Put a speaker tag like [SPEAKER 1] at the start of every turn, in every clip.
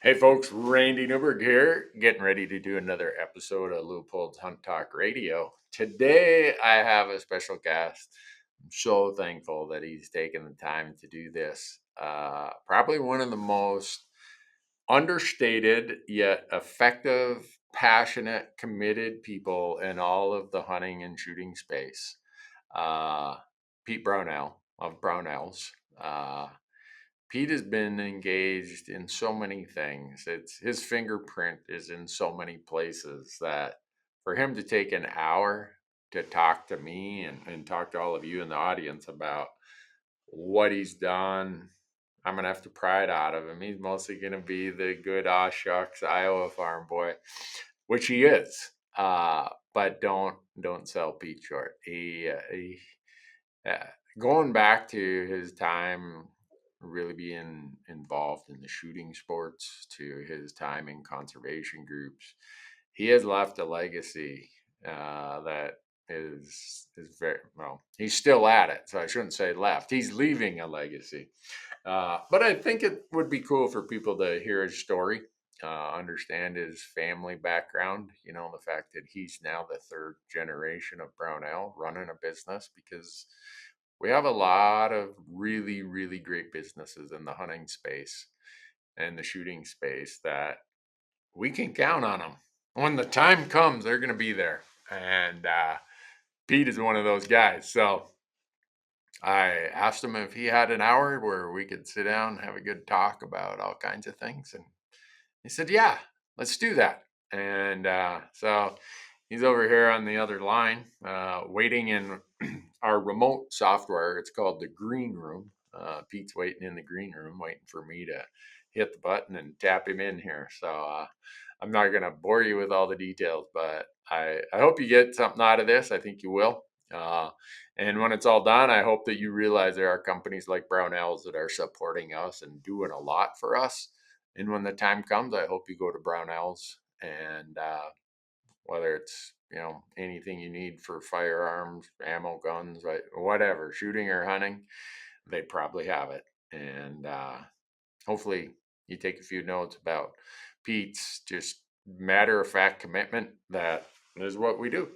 [SPEAKER 1] Hey folks, Randy Newberg here, getting ready to do another episode of Leupold's Hunt Talk Radio. Today I have a special guest. I'm so thankful that he's taken the time to do this. Probably one of the most understated yet effective, passionate, committed people in all of the hunting and shooting space. Uh, Pete Brownell of Brownells. Pete has been engaged in so many things. It's his fingerprint is in so many places that for him to take an hour to talk to me and talk to all of you in the audience about what he's done, I'm gonna have to pry it out of him. He's mostly gonna be the good aw shucks Iowa farm boy, which he is. But don't sell Pete short. He uh, Going back to his time really being involved in the shooting sports to his time in conservation groups, he has left a legacy that is very well. He's still at it, so I shouldn't say left. He's leaving a legacy. But I think it would be cool for people to hear his story, understand his family background. You know, the fact that he's now the third generation of Brownell running a business, because we have a lot of really, really great businesses in the hunting space and the shooting space that we can count on them. When the time comes, they're going to be there. And Pete is one of those guys. So I asked him if he had an hour where we could sit down and have a good talk about all kinds of things. And he said, yeah, let's do that. And so he's over here on the other line, waiting in our remote software. It's called the green room. Pete's waiting in the green room, waiting for me to hit the button and tap him in here. So I'm not going to bore you with all the details, but I hope you get something out of this. I think you will. Uh, and when it's all done, I hope that you realize there are companies like Brownells that are supporting us and doing a lot for us. And when the time comes, I hope you go to Brownells and whether it's anything you need for firearms, ammo, guns, right, whatever, shooting or hunting, they probably have it. And hopefully, you take a few notes about Pete's just matter of fact commitment that is what we do.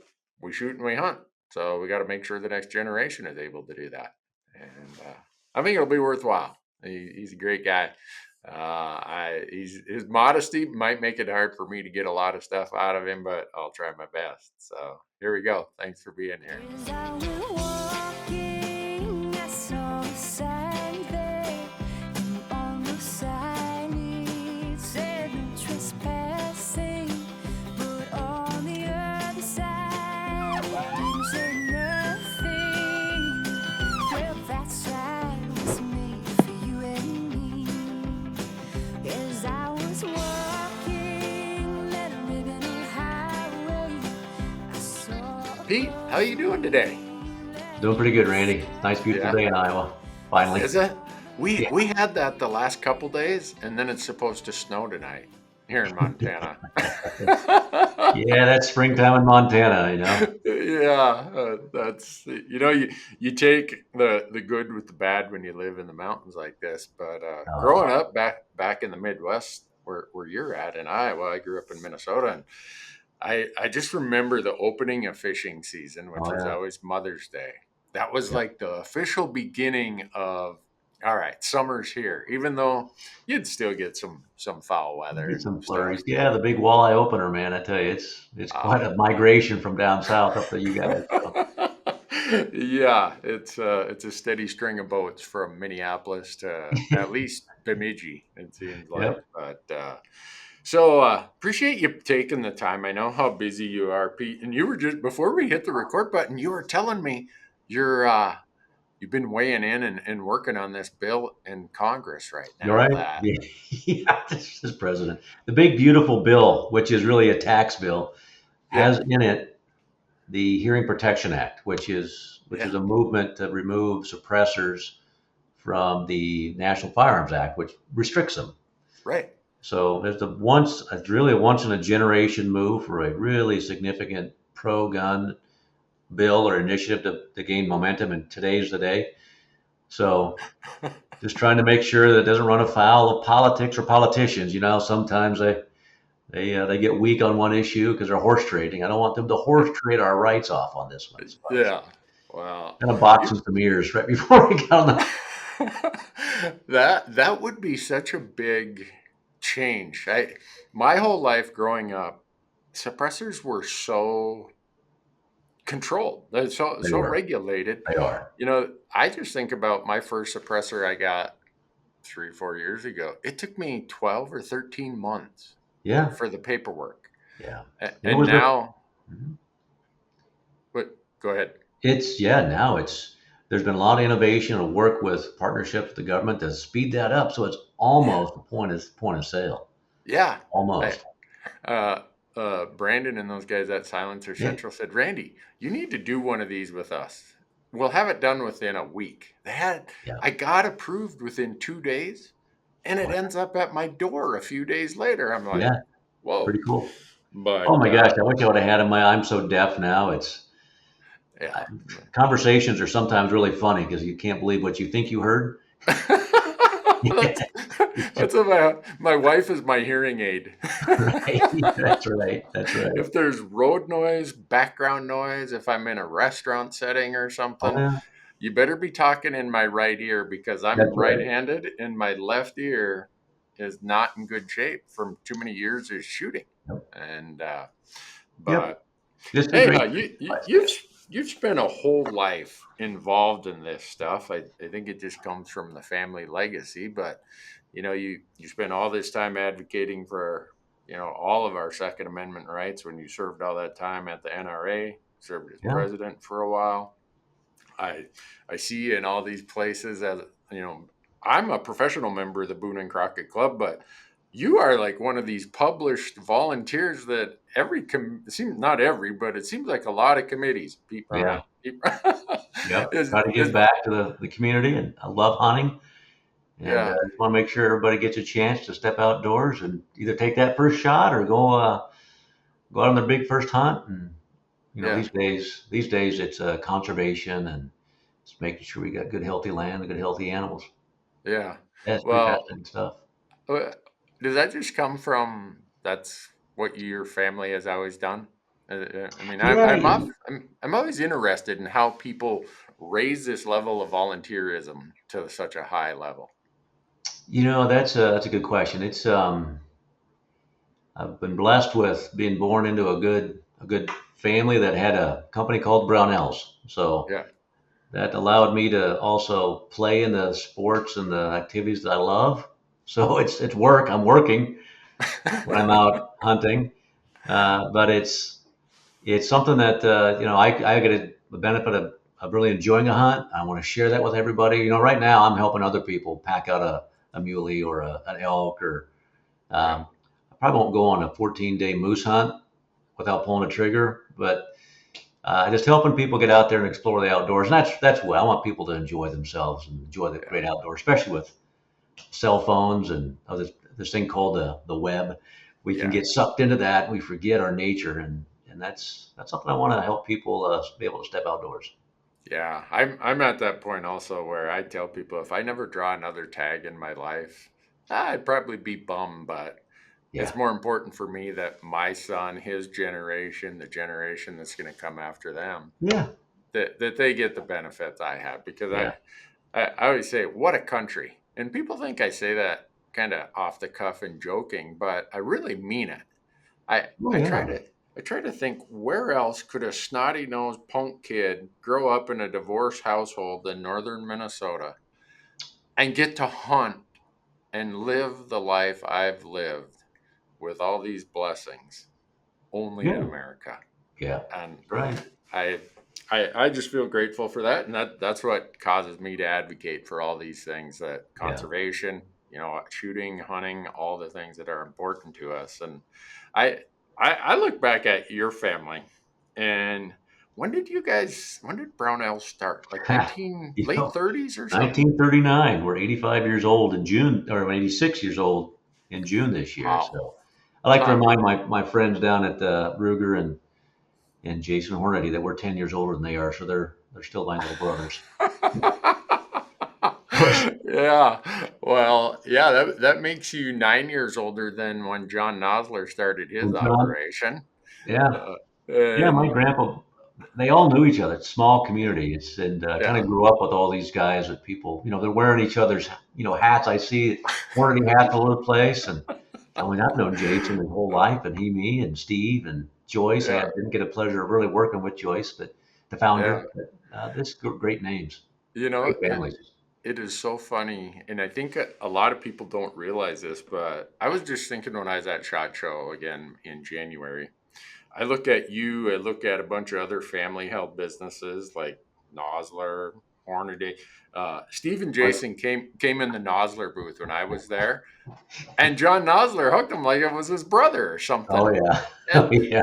[SPEAKER 1] We shoot and we hunt. So we got to make sure the next generation is able to do that. And I think it'll be worthwhile. He's a great guy. His modesty might make it hard for me to get a lot of stuff out of him, but I'll try my best. So here we go. Thanks for being here. Pete, how you doing today?
[SPEAKER 2] Doing pretty good, Randy. Nice, beautiful day in Iowa. Finally.
[SPEAKER 1] Is it? We
[SPEAKER 2] Yeah.
[SPEAKER 1] we had that the last couple days, and then it's supposed to snow tonight here in Montana.
[SPEAKER 2] Yeah, that's springtime in Montana, you know.
[SPEAKER 1] Yeah, that's you take the good with the bad when you live in the mountains like this. But growing
[SPEAKER 2] Uh,
[SPEAKER 1] up back in the Midwest, where you're at in Iowa, I grew up in Minnesota, and I just remember the opening of fishing season, which
[SPEAKER 2] oh
[SPEAKER 1] was
[SPEAKER 2] yeah.
[SPEAKER 1] always Mother's Day. That was
[SPEAKER 2] Yep.
[SPEAKER 1] like the official beginning of, all right, summer's here. Even though you'd still get some foul
[SPEAKER 2] You
[SPEAKER 1] weather
[SPEAKER 2] get
[SPEAKER 1] and
[SPEAKER 2] some
[SPEAKER 1] stuff.
[SPEAKER 2] flurries. Yeah, the big walleye opener, man. I tell you, it's
[SPEAKER 1] Uh,
[SPEAKER 2] quite a migration from down south up to you guys. So,
[SPEAKER 1] yeah, it's a steady string of boats from Minneapolis to at least Bemidji, it seems like.
[SPEAKER 2] yep.
[SPEAKER 1] But so appreciate you taking the time. I know how busy you are, Pete. And you were just before we hit the record button, you were telling me you're you've been weighing in and working on this bill in Congress right
[SPEAKER 2] You're
[SPEAKER 1] now.
[SPEAKER 2] right.
[SPEAKER 1] That
[SPEAKER 2] Yeah, yeah, this is president. The big beautiful bill, which is really a tax bill,
[SPEAKER 1] yeah,
[SPEAKER 2] has in it the Hearing Protection Act, which
[SPEAKER 1] yeah,
[SPEAKER 2] is a movement to remove suppressors from the National Firearms Act, which restricts them.
[SPEAKER 1] right.
[SPEAKER 2] So it's really a once in a generation move for a really significant pro gun bill or initiative to gain momentum. And today's the day. So Just trying to make sure that it doesn't run afoul of politics or politicians. Sometimes they get weak on one issue because they're horse trading. I don't want them to horse trade our rights off on this one. So I was
[SPEAKER 1] Yeah. Well,
[SPEAKER 2] kind of
[SPEAKER 1] you
[SPEAKER 2] boxing some ears right before we got on the.
[SPEAKER 1] that would be such a big change. My whole life growing up, suppressors were so controlled, they're so
[SPEAKER 2] They were.
[SPEAKER 1] regulated.
[SPEAKER 2] They are.
[SPEAKER 1] I just think about my first suppressor I got 3 4 years ago. It took me 12 or 13 months
[SPEAKER 2] Yeah.
[SPEAKER 1] for the paperwork.
[SPEAKER 2] Yeah. It
[SPEAKER 1] And
[SPEAKER 2] was the.
[SPEAKER 1] now,
[SPEAKER 2] Mhm.
[SPEAKER 1] but go ahead.
[SPEAKER 2] Now there's been a lot of innovation and work with partnerships with the government to speed that up. So it's
[SPEAKER 1] Yeah.
[SPEAKER 2] almost the point of sale.
[SPEAKER 1] Yeah. I,
[SPEAKER 2] Almost.
[SPEAKER 1] uh, Brandon and those guys at Silencer
[SPEAKER 2] Yeah.
[SPEAKER 1] Central said, Randy, you need to do one of these with us. We'll have it done within a week.
[SPEAKER 2] Yeah.
[SPEAKER 1] I got approved within 2 days, and it
[SPEAKER 2] Wow.
[SPEAKER 1] ends up at my door a few days later. I'm like,
[SPEAKER 2] Yeah.
[SPEAKER 1] whoa.
[SPEAKER 2] Pretty cool. Oh
[SPEAKER 1] But
[SPEAKER 2] my gosh. I wish I would have had him. I'm so deaf now.
[SPEAKER 1] yeah.
[SPEAKER 2] Conversations are sometimes really funny because you can't believe what you think you heard.
[SPEAKER 1] that's that's about my wife is my hearing aid.
[SPEAKER 2] Right. That's right. That's right.
[SPEAKER 1] If there's road noise, background noise, if I'm in a restaurant setting or
[SPEAKER 2] Oh
[SPEAKER 1] something,
[SPEAKER 2] yeah.
[SPEAKER 1] you better be talking in my right ear because I'm
[SPEAKER 2] That's right.
[SPEAKER 1] right-handed and my left ear is not in good shape from too many years of shooting.
[SPEAKER 2] Yep.
[SPEAKER 1] And
[SPEAKER 2] Yep.
[SPEAKER 1] but
[SPEAKER 2] This is a
[SPEAKER 1] hey,
[SPEAKER 2] great
[SPEAKER 1] you
[SPEAKER 2] advice,
[SPEAKER 1] you've
[SPEAKER 2] guys.
[SPEAKER 1] you've spent a whole life involved in this stuff. I think it just comes from the family legacy, but you spent all this time advocating for all of our Second Amendment rights when you served all that time at the NRA, served as
[SPEAKER 2] Yeah.
[SPEAKER 1] president for a while. I I see you in all these places as you know. I'm a professional member of the Boone and Crockett Club, but you are like one of these published volunteers that it seems not every, but it seems like a lot of committees. Pete
[SPEAKER 2] Yeah.
[SPEAKER 1] Brownell
[SPEAKER 2] Yep.
[SPEAKER 1] is
[SPEAKER 2] Try to give
[SPEAKER 1] is
[SPEAKER 2] back to the community, and I love hunting. And
[SPEAKER 1] yeah,
[SPEAKER 2] just want to make sure everybody gets a chance to step outdoors and either take that first shot or go out on their big first hunt. And
[SPEAKER 1] yeah,
[SPEAKER 2] these days it's conservation and it's making sure we got good healthy land and good healthy animals.
[SPEAKER 1] yeah.
[SPEAKER 2] Yeah, it's pretty
[SPEAKER 1] Well,
[SPEAKER 2] fascinating stuff.
[SPEAKER 1] uh, does that just come from that's what your family has always done? I mean,
[SPEAKER 2] Yeah,
[SPEAKER 1] I'm always interested in how people raise this level of volunteerism to such a high level.
[SPEAKER 2] that's a good question. It's I've been blessed with being born into a good family that had a company called Brownells. So
[SPEAKER 1] Yeah,
[SPEAKER 2] that allowed me to also play in the sports and the activities that I love. So it's work. I'm working when I'm out hunting, but it's something that I get the benefit of really enjoying a hunt. I want to share that with everybody. Right now I'm helping other people pack out a muley or an elk or
[SPEAKER 1] yeah,
[SPEAKER 2] I probably won't go on a 14-day moose hunt without pulling a trigger, but just helping people get out there and explore the outdoors. And that's what I want people to enjoy themselves and enjoy the
[SPEAKER 1] yeah,
[SPEAKER 2] great outdoors, especially with cell phones and this thing called the web. We can
[SPEAKER 1] yeah,
[SPEAKER 2] get sucked into that. We forget our nature, and that's something I want to help people be able to step outdoors.
[SPEAKER 1] yeah. I'm at that point also where I tell people if I never draw another tag in my life, I'd probably be bummed, but
[SPEAKER 2] Yeah,
[SPEAKER 1] it's more important for me that my son, his generation, the generation that's going to come after them,
[SPEAKER 2] yeah,
[SPEAKER 1] that they get the benefits I have because
[SPEAKER 2] yeah.
[SPEAKER 1] I always say, what a country. And people think I say that kind of off the cuff and joking, but I really mean it. I
[SPEAKER 2] Oh
[SPEAKER 1] I try
[SPEAKER 2] yeah,
[SPEAKER 1] to I try to think where else could a snotty nosed punk kid grow up in a divorced household in northern Minnesota and get to hunt and live the life I've lived with all these blessings only in
[SPEAKER 2] yeah,
[SPEAKER 1] America.
[SPEAKER 2] yeah.
[SPEAKER 1] And
[SPEAKER 2] That's right.
[SPEAKER 1] I I just feel grateful for that, and that's what causes me to advocate for all these things that
[SPEAKER 2] Yeah.
[SPEAKER 1] conservation, shooting, hunting, all the things that are important to us. And I I look back at your family, and when did Brownell start? Like
[SPEAKER 2] you
[SPEAKER 1] late
[SPEAKER 2] know,
[SPEAKER 1] 30s or something?
[SPEAKER 2] 1939. We're 85 years old in June, or 86 years old in June this year.
[SPEAKER 1] Wow.
[SPEAKER 2] So I like to
[SPEAKER 1] Huh.
[SPEAKER 2] remind my friends down at Ruger and Jason Hornady that we're 10 years older than they are. So they're still my little brothers. Of course,
[SPEAKER 1] Yeah. Well, yeah, that makes you 9 years older than when John Nosler started his
[SPEAKER 2] And John,
[SPEAKER 1] operation.
[SPEAKER 2] yeah,
[SPEAKER 1] Uh,
[SPEAKER 2] yeah, my
[SPEAKER 1] and
[SPEAKER 2] grandpa, they all knew each other. It's a small community. It's and kind
[SPEAKER 1] yeah,
[SPEAKER 2] of grew up with all these guys that people, they're wearing each other's, hats. I see ornament hats all over the place, and I mean, I've known Jason his whole life, and he, me, and Steve, and Joyce. I
[SPEAKER 1] yeah,
[SPEAKER 2] didn't get a pleasure of really working with Joyce, but the
[SPEAKER 1] yeah.
[SPEAKER 2] founder. But this great names,
[SPEAKER 1] You
[SPEAKER 2] great
[SPEAKER 1] know,
[SPEAKER 2] families.
[SPEAKER 1] it is so funny, and I think a lot of people don't realize this, but I was just thinking when I was at SHOT Show again in January. I look at you, I look at a bunch of other family held businesses like Nosler, Hornaday. Steve and
[SPEAKER 2] But
[SPEAKER 1] Jason came in the Nosler booth when I was there, and John Nosler hooked him like it was his brother or
[SPEAKER 2] oh
[SPEAKER 1] something.
[SPEAKER 2] yeah, oh
[SPEAKER 1] And
[SPEAKER 2] yeah,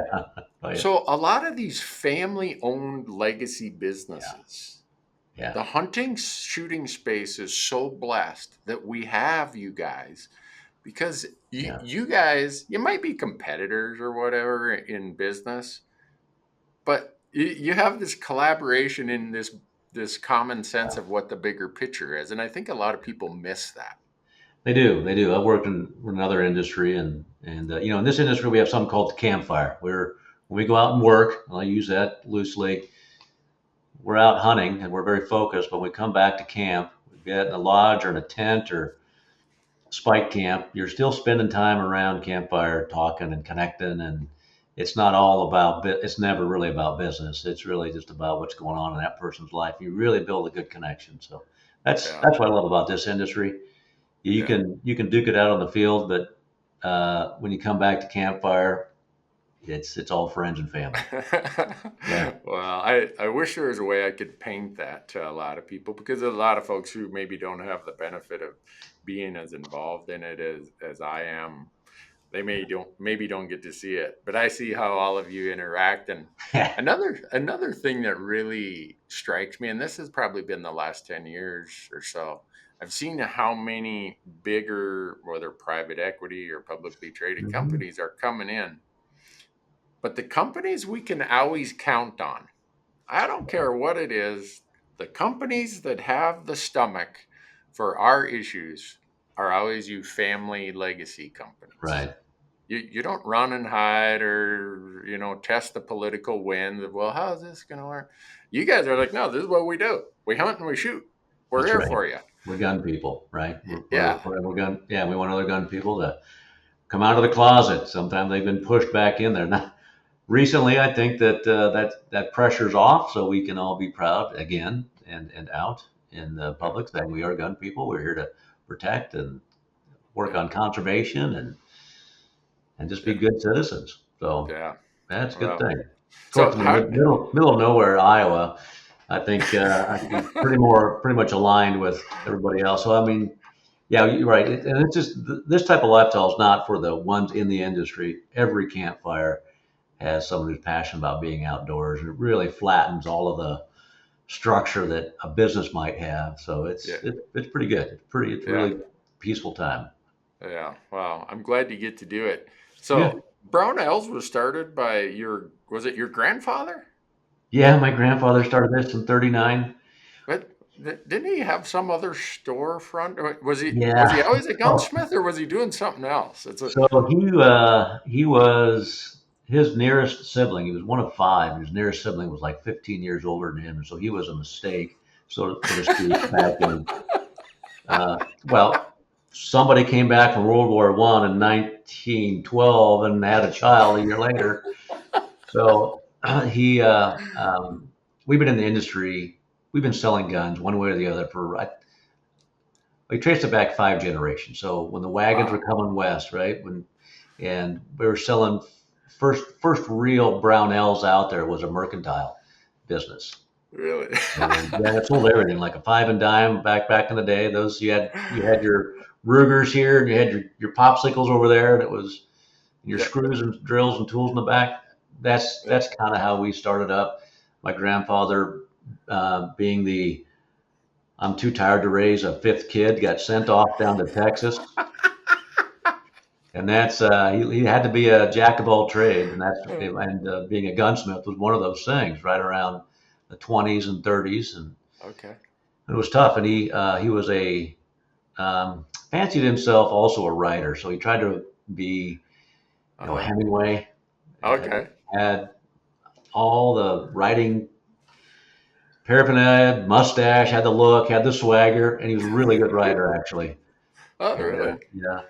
[SPEAKER 2] oh yeah,
[SPEAKER 1] so a lot of these family owned legacy
[SPEAKER 2] yeah,
[SPEAKER 1] businesses,
[SPEAKER 2] yeah,
[SPEAKER 1] the hunting shooting space is so blessed that we have you guys because
[SPEAKER 2] yeah.
[SPEAKER 1] you guys, you might be competitors or whatever in business, but you have this collaboration in this common sense of what the bigger picture is, and I think a lot of people miss that.
[SPEAKER 2] They do. They do. I've worked in another industry, and in this industry we have something called the campfire. Where when we go out and work, and I use that loosely, we're out hunting and we're very focused. But when we come back to camp, we get in a lodge or in a tent or spike camp. You're still spending time around campfire, talking and connecting, and it's not all about. It's never really about business. It's really just about what's going on in that person's life. You really build a good connection. So that's
[SPEAKER 1] Yeah,
[SPEAKER 2] that's what I love about this industry.
[SPEAKER 1] yeah.
[SPEAKER 2] You can duke it out on the field, but when you come back to campfire, it's all friends and family. Yeah,
[SPEAKER 1] Well, I wish there was a way I could paint that to a lot of people because there's a lot of folks who maybe don't have the benefit of being as involved in it as I am. They maybe don't get to see it, but I see how all of you interact. And another thing that really strikes me, and this has probably been the last 10 years or so, I've seen how many bigger, whether private equity or publicly traded
[SPEAKER 2] hmm,
[SPEAKER 1] companies are coming in, but the companies we can always count on, I don't care what it is, the companies that have the stomach for our issues are always you family legacy companies.
[SPEAKER 2] right.
[SPEAKER 1] You don't run and hide or test the political winds of, well, how's this going to work? You guys are like, no, this is what we do. We hunt and we shoot. We're
[SPEAKER 2] That's
[SPEAKER 1] here
[SPEAKER 2] right.
[SPEAKER 1] for you.
[SPEAKER 2] We're gun people, right?
[SPEAKER 1] Yeah,
[SPEAKER 2] We're gun. Yeah, we want other gun people to come out of the closet. Sometimes they've been pushed back in there. Not recently. I think that that pressure's off, so we can all be proud again and out in the
[SPEAKER 1] yeah,
[SPEAKER 2] public saying we are gun people. We're here to protect and work
[SPEAKER 1] yeah,
[SPEAKER 2] on conservation and just be
[SPEAKER 1] yeah,
[SPEAKER 2] good citizens. So
[SPEAKER 1] yeah.
[SPEAKER 2] that's a good
[SPEAKER 1] Well,
[SPEAKER 2] thing. Of course,
[SPEAKER 1] so
[SPEAKER 2] in the
[SPEAKER 1] how?
[SPEAKER 2] middle of nowhere, Iowa, I think I'd be pretty much aligned with everybody else. So I mean, yeah, you're right. And it's just this type of lifestyle is not for the ones in the industry. Every campfire has someone who's passionate about being outdoors. It really flattens all of the structure that a business might have. So
[SPEAKER 1] Yeah,
[SPEAKER 2] it's pretty good. It's
[SPEAKER 1] yeah,
[SPEAKER 2] really peaceful time.
[SPEAKER 1] yeah. Wow, I'm glad you get to do it.
[SPEAKER 2] Yeah.
[SPEAKER 1] So Brownells was started by was it your grandfather?
[SPEAKER 2] Yeah, my grandfather started this in '39.
[SPEAKER 1] But didn't he have some other storefront? Or was he
[SPEAKER 2] Yeah.
[SPEAKER 1] always a
[SPEAKER 2] Oh,
[SPEAKER 1] gunsmith, or was he doing something else? It's a
[SPEAKER 2] so he was his nearest sibling. He was one of five. His nearest sibling was like 15 years older than him, and so he was a mistake, so to speak, back in. Well, somebody came back from World War One in 1912 and had a child a year later. So he we've been in the industry. We've been selling guns one way or the other for we traced it back 5 generations. So when the wagons were
[SPEAKER 1] wow,
[SPEAKER 2] coming west, right? And we were selling first real Brownells out there was a mercantile business.
[SPEAKER 1] really?
[SPEAKER 2] And yeah, it sold everything like a five and dime back in the day. Those you had your Rugers here and you had your popsicles over there, and it was your
[SPEAKER 1] Yeah,
[SPEAKER 2] screws and drills and tools in the back.
[SPEAKER 1] yeah.
[SPEAKER 2] That's kind of how we started up. My grandfather, being the I'm too tired to raise a fifth kid, got sent off down to Texas, and that's he had to be a jack of all trades, and being a gunsmith was one of those things right around the 20s and 30s, and
[SPEAKER 1] Okay.
[SPEAKER 2] it was tough. And he was fancied himself also a writer. So he tried to be,
[SPEAKER 1] Uh-huh.
[SPEAKER 2] Hemingway. Had,
[SPEAKER 1] Okay.
[SPEAKER 2] had all the writing paraphernalia, mustache, had the look, had the swagger, and he was a really good writer actually.
[SPEAKER 1] Oh,
[SPEAKER 2] And
[SPEAKER 1] really?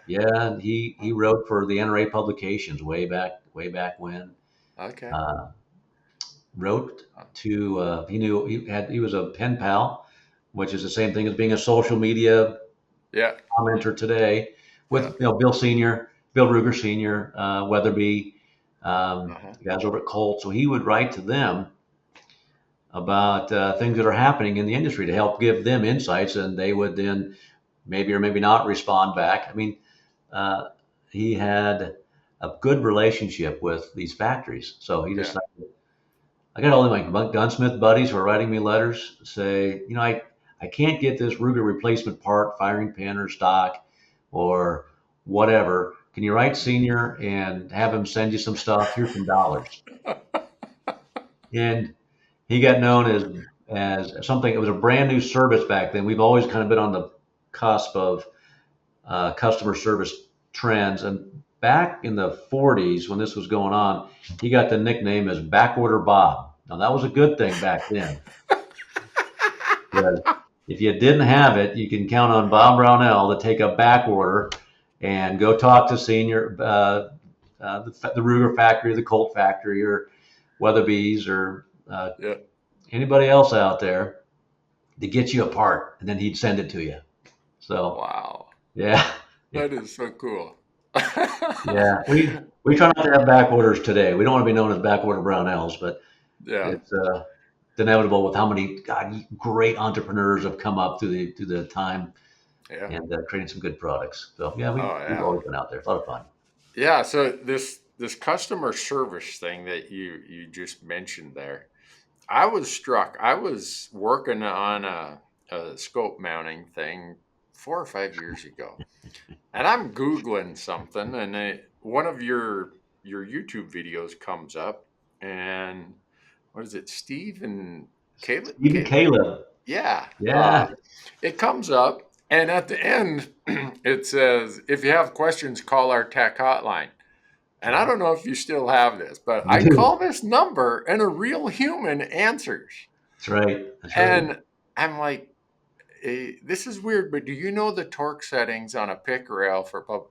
[SPEAKER 2] yeah, he wrote for the NRA publications way back when.
[SPEAKER 1] Okay.
[SPEAKER 2] Uh, wrote to he was a pen pal, which is the same thing as being a social media
[SPEAKER 1] Yeah.
[SPEAKER 2] commenter today with
[SPEAKER 1] Yeah.
[SPEAKER 2] Bill Senior, Bill Ruger Senior, Weatherby,
[SPEAKER 1] Uh-huh.
[SPEAKER 2] the guys over at Colt. So he would write to them about things that are happening in the industry to help give them insights, and they would then maybe or maybe not respond back. I mean, uh, he had a good relationship with these factories, so he
[SPEAKER 1] Yeah.
[SPEAKER 2] just I got all of my gunsmith buddies who are writing me letters say, I can't get this Ruger replacement part, firing pin or stock or whatever. Can you write senior and have him send you some stuff? Here's some dollars. And he got known as something. It was a brand new service back then. We've always kind of been on the cusp of customer service trends. And back in the 40s, when this was going on, he got the nickname as Backorder Bob. Now, that was a good thing back then. Because if you didn't have it, you can count on Bob Brownell to take a back order and go talk to senior the Ruger factory, the Colt factory, or Weatherby's, or
[SPEAKER 1] Yeah.
[SPEAKER 2] anybody else out there to get you a part, and then he'd send it to you. So
[SPEAKER 1] Wow.
[SPEAKER 2] yeah, yeah,
[SPEAKER 1] That is so cool.
[SPEAKER 2] yeah. We try not to have back orders today. We don't want to be known as back order Brownells, but
[SPEAKER 1] Yeah.
[SPEAKER 2] it's inevitable with how many great entrepreneurs have come up through the time
[SPEAKER 1] Yeah.
[SPEAKER 2] and creating some good products. So yeah, we've
[SPEAKER 1] Oh,
[SPEAKER 2] we've
[SPEAKER 1] yeah.
[SPEAKER 2] always been out there. It's a lot of fun.
[SPEAKER 1] Yeah. So this customer service thing that you just mentioned there, I was struck. I was working on a scope mounting thing 4 or 5 years ago, and I'm Googling something, and one of your YouTube videos comes up, and what is it, Steve and Caleb?
[SPEAKER 2] Even
[SPEAKER 1] Caleb?
[SPEAKER 2] Caleb.
[SPEAKER 1] Yeah.
[SPEAKER 2] Yeah.
[SPEAKER 1] It comes up, and at the end, it says, "If you have questions, call our tech hotline." And I don't know if you still have this, but
[SPEAKER 2] We
[SPEAKER 1] I
[SPEAKER 2] do.
[SPEAKER 1] call this number, and a real human answers,
[SPEAKER 2] That's right. That's right.
[SPEAKER 1] and I'm like, "This is weird, but do you know the torque settings on a pick rail for pub?"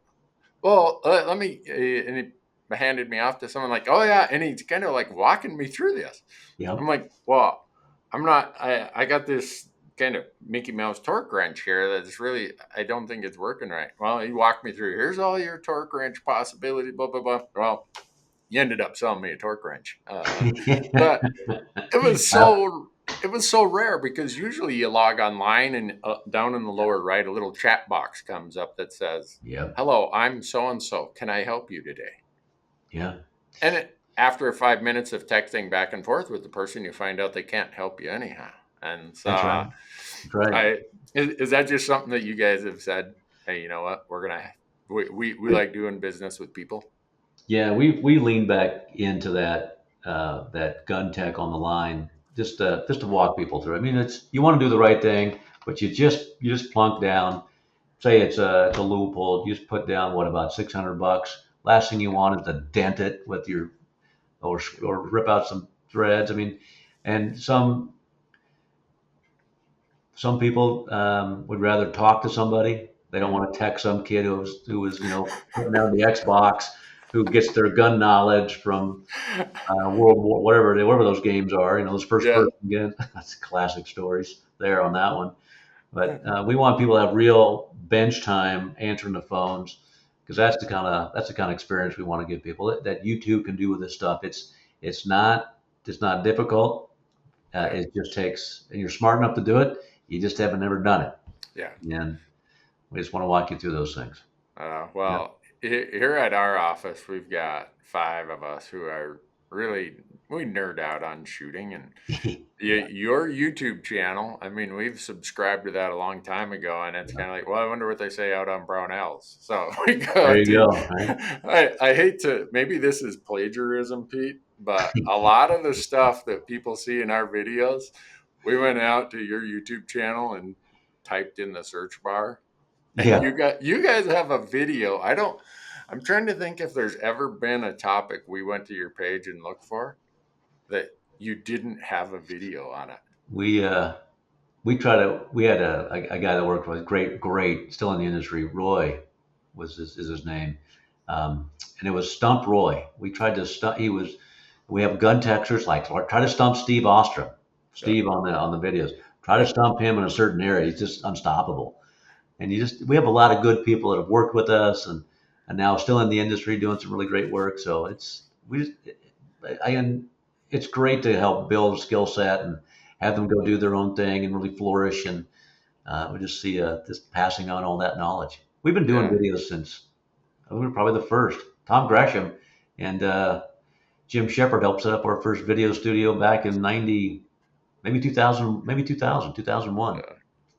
[SPEAKER 1] Well, let me. And he handed me off to someone like, "Oh yeah," and he's kind of like walking me through this. I'm
[SPEAKER 2] Yep.
[SPEAKER 1] like, "Well, I'm not. I got this kind of Mickey Mouse torque wrench here that's really. I don't think it's working right." Well, he walked me through. Here's all your torque wrench possibility. Blah blah blah. Well, you ended up selling me a torque wrench, but it was
[SPEAKER 2] Uh,
[SPEAKER 1] so. It was so rare because usually you log online and down in the lower right, a little chat box comes up that says,
[SPEAKER 2] yep.
[SPEAKER 1] "Hello, I'm so and so. Can I help you today?"
[SPEAKER 2] Yeah.
[SPEAKER 1] And after 5 minutes of texting back and forth with the person, you find out they can't help you anyhow. And so,
[SPEAKER 2] That's right. That's right.
[SPEAKER 1] I is that just something that you guys have said? Hey, you know what? We like doing business with people.
[SPEAKER 2] Yeah, we lean back into that gun tech on the line just to walk people through. I mean, it's you want to do the right thing, but you just plunk down. Say it's a Leupold, you just put down what about $600. Last thing you want is to dent it with your or rip out some threads. I mean, and some people would rather talk to somebody. They don't
[SPEAKER 1] Mhm.
[SPEAKER 2] want to text some kid who was putting down the Xbox, who gets their gun knowledge from World War, whatever those games are. Those first
[SPEAKER 1] Yeah.
[SPEAKER 2] person again. That's classic stories there on that one. But we want people to have real bench time answering the phones because that's the kind of experience we want to give people that you too can do with this stuff. It's not difficult.
[SPEAKER 1] Yeah.
[SPEAKER 2] It just takes, and you're smart enough to do it. You just haven't never done it,
[SPEAKER 1] Yeah.
[SPEAKER 2] and we just want to walk you through those things. Yeah.
[SPEAKER 1] Well, here at our office, we've got five of us who are really we nerd out on shooting, and
[SPEAKER 2] Yeah.
[SPEAKER 1] your YouTube channel. I mean, we've subscribed to that a long time ago, and it's
[SPEAKER 2] Yeah.
[SPEAKER 1] kind of like, well, I wonder what they say out on Brownells. So we go
[SPEAKER 2] There you
[SPEAKER 1] to.
[SPEAKER 2] go. Right.
[SPEAKER 1] I hate to. Maybe this is plagiarism, Pete, but a lot of the stuff that people see in our videos, we went out to your YouTube channel and typed in the search bar, And
[SPEAKER 2] Yeah,
[SPEAKER 1] you guys have a video. I'm trying to think if there's ever been a topic we went to your page and looked for that you didn't have a video on it.
[SPEAKER 2] we uh, we had a guy that worked with great, still in the industry. Roy is his name, and it was Stump Roy. We tried to stump. We have gun texters like try to stump Steve Ostrom.
[SPEAKER 1] Yeah.
[SPEAKER 2] Steve on the videos. Try to
[SPEAKER 1] Yeah.
[SPEAKER 2] stump him in a certain area. He's just unstoppable. And we have a lot of good people that have worked with us and now still in the industry doing some really great work. So I it's great to help build a skill set and have them go do their own thing and really flourish. And we just see just passing on all that knowledge. We've been doing
[SPEAKER 1] Yeah.
[SPEAKER 2] videos since we were probably the first. Tom Gresham and Jim Shepard helped set up our first video studio back in 90, maybe 2000, maybe 2000, 2001.
[SPEAKER 1] Yeah.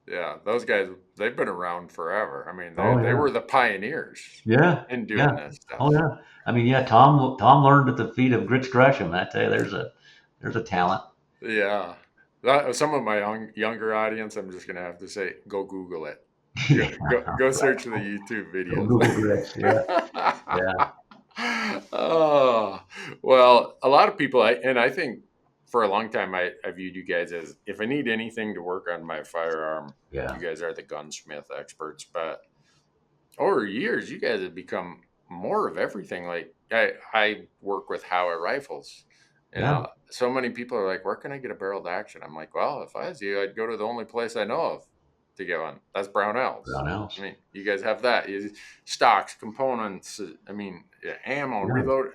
[SPEAKER 1] Yeah. Those guys, they've been around forever. I mean,
[SPEAKER 2] Oh
[SPEAKER 1] they
[SPEAKER 2] yeah.
[SPEAKER 1] were the pioneers
[SPEAKER 2] Yeah,
[SPEAKER 1] in doing
[SPEAKER 2] yeah.
[SPEAKER 1] this
[SPEAKER 2] Oh
[SPEAKER 1] stuff.
[SPEAKER 2] yeah. I mean, yeah. Tom learned at the feet of Grits Gresham. I tell you, there's a talent.
[SPEAKER 1] Yeah. Some of my younger audience, I'm just gonna have to say, go Google it.
[SPEAKER 2] Yeah,
[SPEAKER 1] Go
[SPEAKER 2] right.
[SPEAKER 1] search the YouTube
[SPEAKER 2] Go
[SPEAKER 1] videos.
[SPEAKER 2] Google Grits. Yeah, yeah,
[SPEAKER 1] Oh, well, a lot of people, and I think for a long time, I viewed you guys as if I need anything to work on my firearm,
[SPEAKER 2] yeah,
[SPEAKER 1] you guys are the gunsmith experts. But over years, you guys have become more of everything. Like I work with Howitt rifles, and
[SPEAKER 2] yeah.
[SPEAKER 1] so many people are like, "Where can I get a barreled action?" I'm like, "Well, if I was you, I'd go to the only place I know of to get one. That's Brownells. I
[SPEAKER 2] Brownells.
[SPEAKER 1] mean, you guys have that. Stocks, components. I mean, ammo,
[SPEAKER 2] Yeah.
[SPEAKER 1] reload.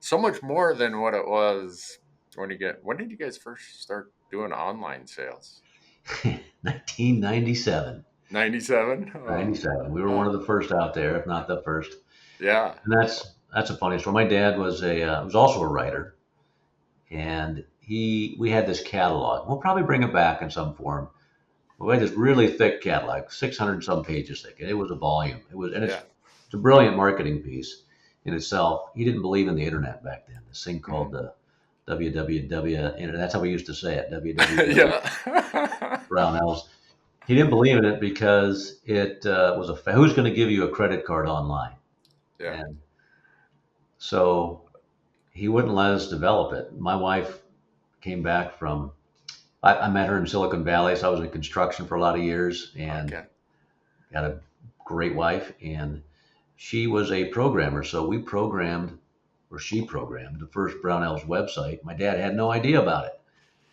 [SPEAKER 1] So much more than what it was when you get. When did you guys first start doing online sales?
[SPEAKER 2] 1997.
[SPEAKER 1] 97. Oh,
[SPEAKER 2] 97. We were one of the first out there, if not the first.
[SPEAKER 1] yeah,
[SPEAKER 2] And that's a funny story. My dad was also a writer, and we had this catalog. We'll probably bring it back in some form. We had this really thick catalog, 600 some pages thick, and it was a volume.
[SPEAKER 1] yeah.
[SPEAKER 2] It's a brilliant marketing piece in itself. He didn't believe in the internet back then. This thing called
[SPEAKER 1] Mhm.
[SPEAKER 2] the www internet. That's how we used to say it. www
[SPEAKER 1] Yeah.
[SPEAKER 2] Brownells. He didn't believe in it because it was who's going to give you a credit card online,
[SPEAKER 1] Yeah.
[SPEAKER 2] and so he wouldn't let us develop it. My wife came back from. I met her in Silicon Valley, so I was in construction for a lot of years, and
[SPEAKER 1] Okay.
[SPEAKER 2] got a great wife, and she was a programmer. So she programmed the first Brownells website. My dad had no idea about it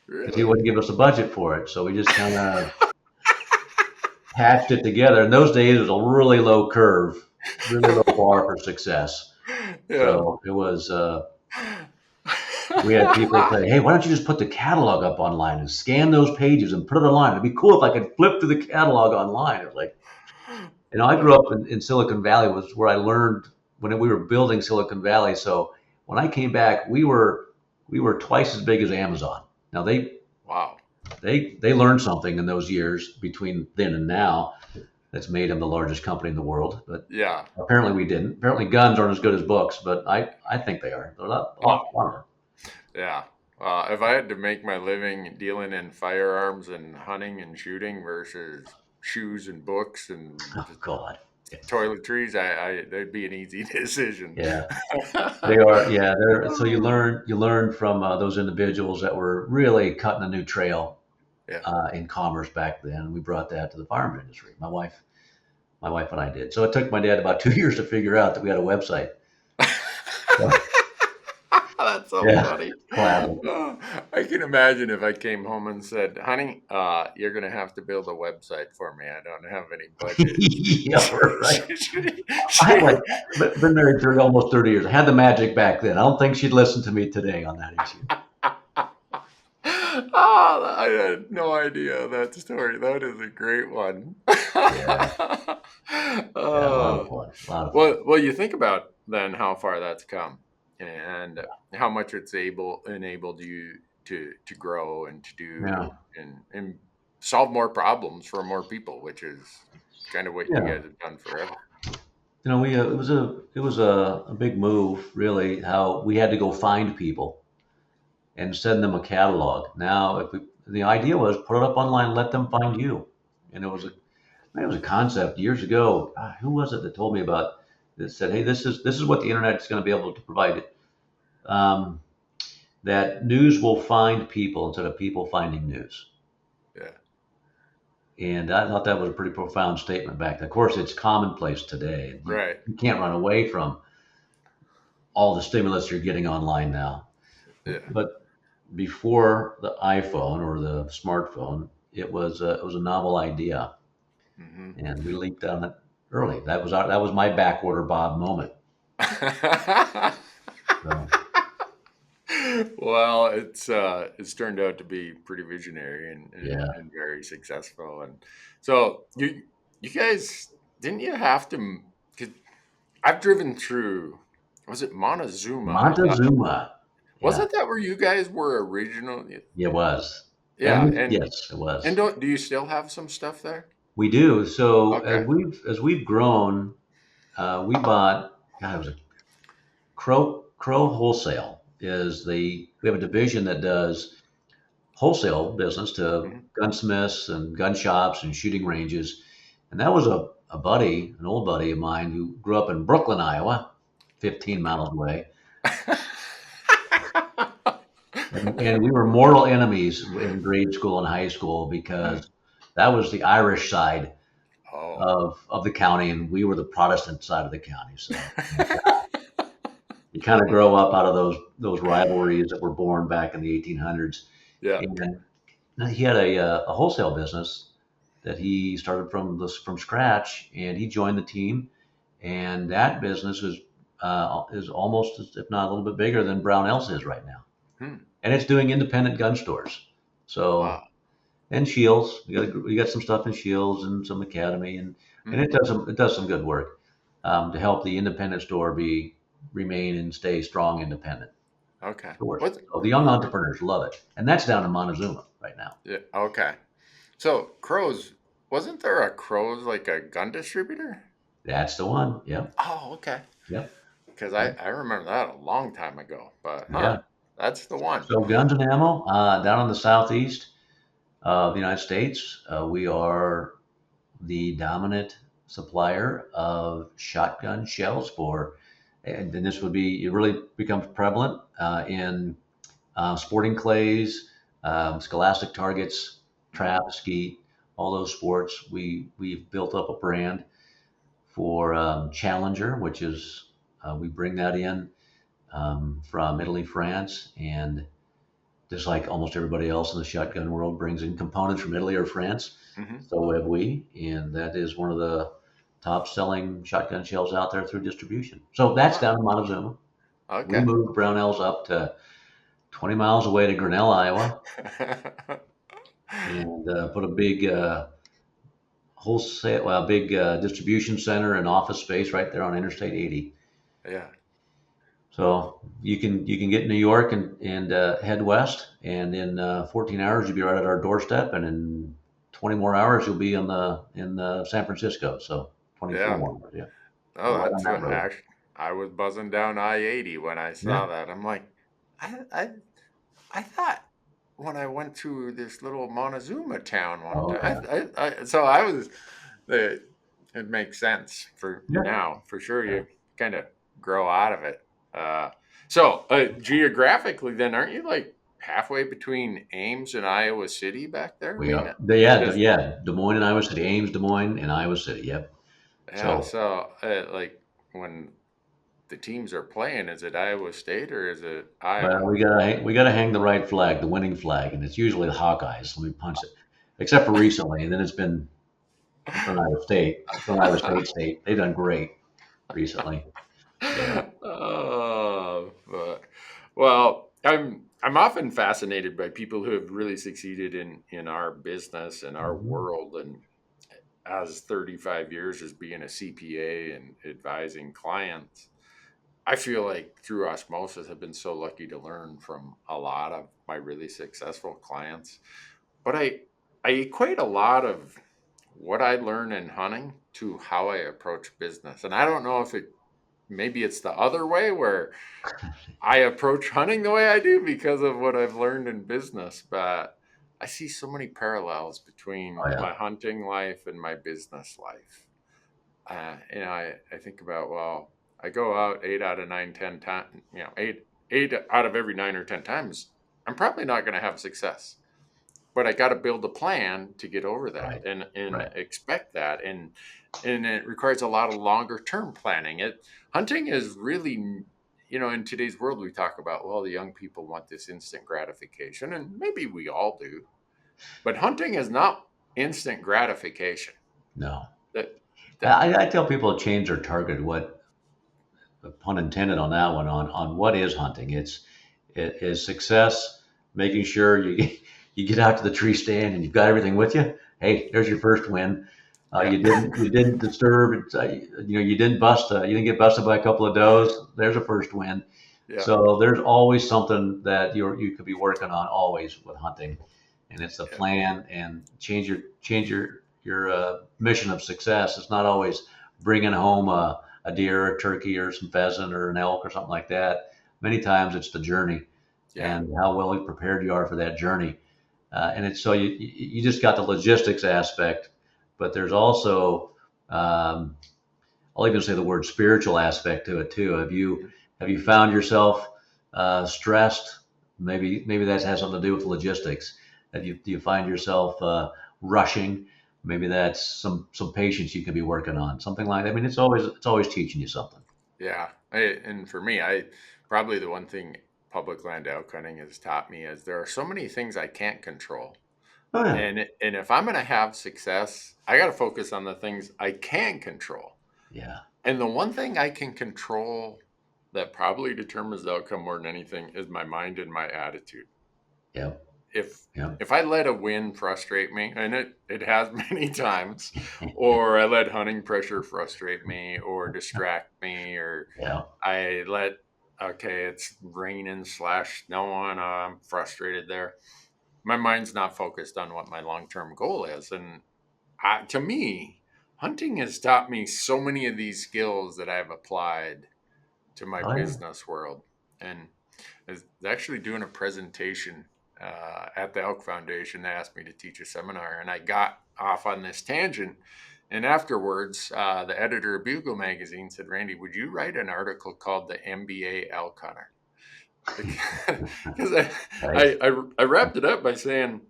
[SPEAKER 2] because he
[SPEAKER 1] Really?
[SPEAKER 2] wouldn't give us a budget for it. So we just kind of patched it together. In those days, it was a really low curve, really low bar for success.
[SPEAKER 1] Yeah.
[SPEAKER 2] So it was. We had people say, "Hey, why don't you just put the catalog up online and scan those pages and put it online? It'd be cool if I could flip through the catalog online." It was like, I grew up in Silicon Valley, was where I learned when we were building Silicon Valley. So when I came back, we were twice as big as Amazon. Now
[SPEAKER 1] Wow.
[SPEAKER 2] they learned something in those years between then and now that's made them the largest company in the world. But
[SPEAKER 1] Yeah.
[SPEAKER 2] apparently we didn't. Apparently guns aren't as good as books, but I think they are. They're a
[SPEAKER 1] Oh,
[SPEAKER 2] lot funner.
[SPEAKER 1] yeah. If I had to make my living dealing in firearms and hunting and shooting versus shoes and books and
[SPEAKER 2] Oh God.
[SPEAKER 1] toiletries, that'd be an easy decision.
[SPEAKER 2] Yeah. They are, yeah. So you learn from those individuals that were really cutting a new trail
[SPEAKER 1] Yeah.
[SPEAKER 2] in commerce back then. We brought that to the firearm industry. My wife and I did. So it took my dad about 2 years to figure out that we had a website. So,
[SPEAKER 1] That's so
[SPEAKER 2] yeah,
[SPEAKER 1] funny.
[SPEAKER 2] classic.
[SPEAKER 1] I can imagine if I came home and said, "Honey, you're gonna have to build a website for me. I don't have any budget."
[SPEAKER 2] Yeah, right.
[SPEAKER 1] She-
[SPEAKER 2] I had like
[SPEAKER 1] she-
[SPEAKER 2] been married for almost 30 years. I had the magic back then. I don't think she'd listen to me today on that issue.
[SPEAKER 1] Oh, I had no idea that story. That is a great one.
[SPEAKER 2] Yeah, yeah, a lot of
[SPEAKER 1] Oh,
[SPEAKER 2] fun. A lot of fun.
[SPEAKER 1] well, you think about then how far that's come, and how much it's enabled you to grow and to
[SPEAKER 2] Yeah,
[SPEAKER 1] do and solve more problems for more people, which is kind of what you
[SPEAKER 2] yeah.
[SPEAKER 1] guys have done forever.
[SPEAKER 2] We it was a big move, really. How we had to go find people and send them a catalog. Now, if we, the idea was put it up online, let them find you, and It was a concept years ago. Who was it that told me about that said, "Hey, this is what the internet is going to be able to provide." Um, that news will find people instead of people finding news.
[SPEAKER 1] Yeah.
[SPEAKER 2] And I thought that was a pretty profound statement back then. Of course, it's commonplace today.
[SPEAKER 1] Right.
[SPEAKER 2] You can't run away from all the stimulus you're getting online now.
[SPEAKER 1] Yeah.
[SPEAKER 2] But before the iPhone or the smartphone, it was a novel idea,
[SPEAKER 1] Hmm.
[SPEAKER 2] and we leaped on it early. That was my backwater Bob moment. So
[SPEAKER 1] Well, it's turned out to be pretty visionary
[SPEAKER 2] yeah,
[SPEAKER 1] and very successful. And so you guys didn't you have to? Cause I've driven through. Was it Montezuma? I thought
[SPEAKER 2] Montezuma. Yeah,
[SPEAKER 1] wasn't that where you guys were originally?
[SPEAKER 2] it was.
[SPEAKER 1] Yeah,
[SPEAKER 2] Yes, it
[SPEAKER 1] and
[SPEAKER 2] was.
[SPEAKER 1] do you still have some stuff there?
[SPEAKER 2] We do. So
[SPEAKER 1] Okay.
[SPEAKER 2] as we've grown, we bought. God, it was a Crow Wholesale is we have a division that does wholesale business to
[SPEAKER 1] Hmm.
[SPEAKER 2] gunsmiths and gun shops and shooting ranges. And that was a buddy, an old buddy of mine who grew up in Brooklyn, Iowa, 15
[SPEAKER 1] Okay.
[SPEAKER 2] miles away. And we were mortal enemies in grade school and high school because that was the Irish side
[SPEAKER 1] Oh.
[SPEAKER 2] of the county, and we were the Protestant side of the county. So you kind of grow up out of those rivalries that were born back in the 1800s.
[SPEAKER 1] Yeah.
[SPEAKER 2] And he had a wholesale business that he started from scratch, and he joined the team, and that business is almost, if not a little bit bigger than Brownell's is right now,
[SPEAKER 1] Hmm.
[SPEAKER 2] and it's doing independent gun stores. So
[SPEAKER 1] Wow.
[SPEAKER 2] and Shields, we got some stuff in Shields and some Academy, and
[SPEAKER 1] Hmm.
[SPEAKER 2] it does some good work to help the independent store be remain and stay strong independent
[SPEAKER 1] Okay.
[SPEAKER 2] stores.
[SPEAKER 1] What?
[SPEAKER 2] So the young entrepreneurs love it, and that's down in Montezuma right now.
[SPEAKER 1] Yeah. Okay. So Crows, wasn't there a Crows like a gun distributor?
[SPEAKER 2] That's the one. Yep.
[SPEAKER 1] Oh, okay.
[SPEAKER 2] Yep.
[SPEAKER 1] Because
[SPEAKER 2] Yep.
[SPEAKER 1] I remember that a long time ago. But
[SPEAKER 2] Yeah.
[SPEAKER 1] that's the one.
[SPEAKER 2] So guns and ammo down in the southeast of the United States, we are the dominant supplier of shotgun shells for, and then this would be it really becomes prevalent in sporting clays, scholastic targets,
[SPEAKER 1] Mhm.
[SPEAKER 2] trap, skeet, all those sports. We've built up a brand for Challenger, which is we bring that in from Italy, France, and just like almost everybody else in the shotgun world brings in components from Italy or France,
[SPEAKER 1] Mhm.
[SPEAKER 2] so have we, and that is one of the top selling shotgun shells out there through distribution. So that's
[SPEAKER 1] Wow.
[SPEAKER 2] down in Montezuma. We
[SPEAKER 1] Okay.
[SPEAKER 2] moved Brownells up to 20 miles away to Grinnell, Iowa, and put a big wholesale, well, big distribution center and office space right there on Interstate 80.
[SPEAKER 1] Yeah.
[SPEAKER 2] So you can get New York and head west, and in 14 hours you'll be right at our doorstep, and in 20 more hours you'll be in San Francisco. So 24
[SPEAKER 1] Yeah.
[SPEAKER 2] more hours, yeah.
[SPEAKER 1] Oh,
[SPEAKER 2] So right on
[SPEAKER 1] that's
[SPEAKER 2] that
[SPEAKER 1] what
[SPEAKER 2] road.
[SPEAKER 1] actually I was buzzing down I-80 when I
[SPEAKER 2] Yeah.
[SPEAKER 1] saw that. I'm like, I I I thought when I went through this little Montezuma town one
[SPEAKER 2] Oh
[SPEAKER 1] time,
[SPEAKER 2] yeah.
[SPEAKER 1] so I was the it makes sense for
[SPEAKER 2] Yeah.
[SPEAKER 1] now for sure.
[SPEAKER 2] Yeah.
[SPEAKER 1] You kind of grow out of it. Geographically, then aren't you like halfway between Ames and Iowa City back there? I
[SPEAKER 2] We
[SPEAKER 1] mean,
[SPEAKER 2] are. Yeah.
[SPEAKER 1] just
[SPEAKER 2] Yeah. Des Moines and Iowa City, Ames, Des Moines, and Iowa City. Yep.
[SPEAKER 1] yeah.
[SPEAKER 2] So
[SPEAKER 1] So like when the teams are playing, is it Iowa State or is it
[SPEAKER 2] well,
[SPEAKER 1] Iowa?
[SPEAKER 2] we gotta hang the right flag, the winning flag, and it's usually the Hawkeyes. Let me punch it, except for recently, and then it's been Iowa State. It's been Iowa State State. They've done great recently. Yeah.
[SPEAKER 1] Oh, but, well, I'm often fascinated by people who have really succeeded in our business and our
[SPEAKER 2] Mhm.
[SPEAKER 1] world, and as 35 years as being a CPA and advising clients, I feel like through osmosis, I've been so lucky to learn from a lot of my really successful clients. But I equate a lot of what I learn in hunting to how I approach business, and I don't know if it maybe it's the other way where I approach hunting the way I do because of what I've learned in business. But I see so many parallels between
[SPEAKER 2] Oh yeah.
[SPEAKER 1] my hunting life and my business life. I think about, well, I go out 8 out of 9, 10 times, eight out of every 9 or 10 times, I'm probably not going to have success, but I got to build a plan to get over that
[SPEAKER 2] Right.
[SPEAKER 1] and
[SPEAKER 2] Right.
[SPEAKER 1] expect that. And it requires a lot of longer term planning. Hunting is really, in today's world, we talk about, well, the young people want this instant gratification, and maybe we all do, but hunting is not instant gratification.
[SPEAKER 2] No.
[SPEAKER 1] That, that,
[SPEAKER 2] I tell people to change their target. What pun intended on that one on what is hunting? It is success, making sure you get out to the tree stand and you've got everything with you. Hey, there's your first win.
[SPEAKER 1] yeah,
[SPEAKER 2] You didn't disturb. You didn't you didn't get busted by a couple of does. There's a first win.
[SPEAKER 1] yeah,
[SPEAKER 2] So there's always something that you could be working on always with hunting, and it's a
[SPEAKER 1] yeah,
[SPEAKER 2] plan and change your mission of success. It's not always bringing home a deer, a turkey, or some pheasant, or an elk, or something like that. Many times it's the journey
[SPEAKER 1] yeah,
[SPEAKER 2] and how well prepared you are for that journey. And it's so you just got the logistics aspect, but there's also I'll even say the word spiritual aspect to it too. Have you found yourself stressed? Maybe that has something to do with logistics. Do you find yourself rushing? Maybe that's some patience you could be working on. Something like that. I mean, it's always teaching you something.
[SPEAKER 1] yeah. And for me, I probably the one thing public land elk hunting has taught me is there are so many things I can't control.
[SPEAKER 2] Oh yeah,
[SPEAKER 1] And if I'm going to have success, I got to focus on the things I can control.
[SPEAKER 2] yeah,
[SPEAKER 1] And the one thing I can control that probably determines the outcome more than anything is my mind and my attitude.
[SPEAKER 2] yep,
[SPEAKER 1] If
[SPEAKER 2] yep.
[SPEAKER 1] if I let a win frustrate me, and it has many times, or I let hunting pressure frustrate me or distract me, or
[SPEAKER 2] Yeah,
[SPEAKER 1] I let, okay, it's raining slash snowing, I'm frustrated there. My mind's not focused on what my long term goal is. And to me, hunting has taught me so many of these skills that I've applied to my
[SPEAKER 2] oh yeah.
[SPEAKER 1] business world. And I was actually doing a presentation at the Elk Foundation. They asked me to teach a seminar, and I got off on this tangent. And afterwards, the editor of Bugle magazine said, "Randy, would you write an article called The MBA Elk Hunter?" Because
[SPEAKER 2] Right.
[SPEAKER 1] I wrapped it up by saying,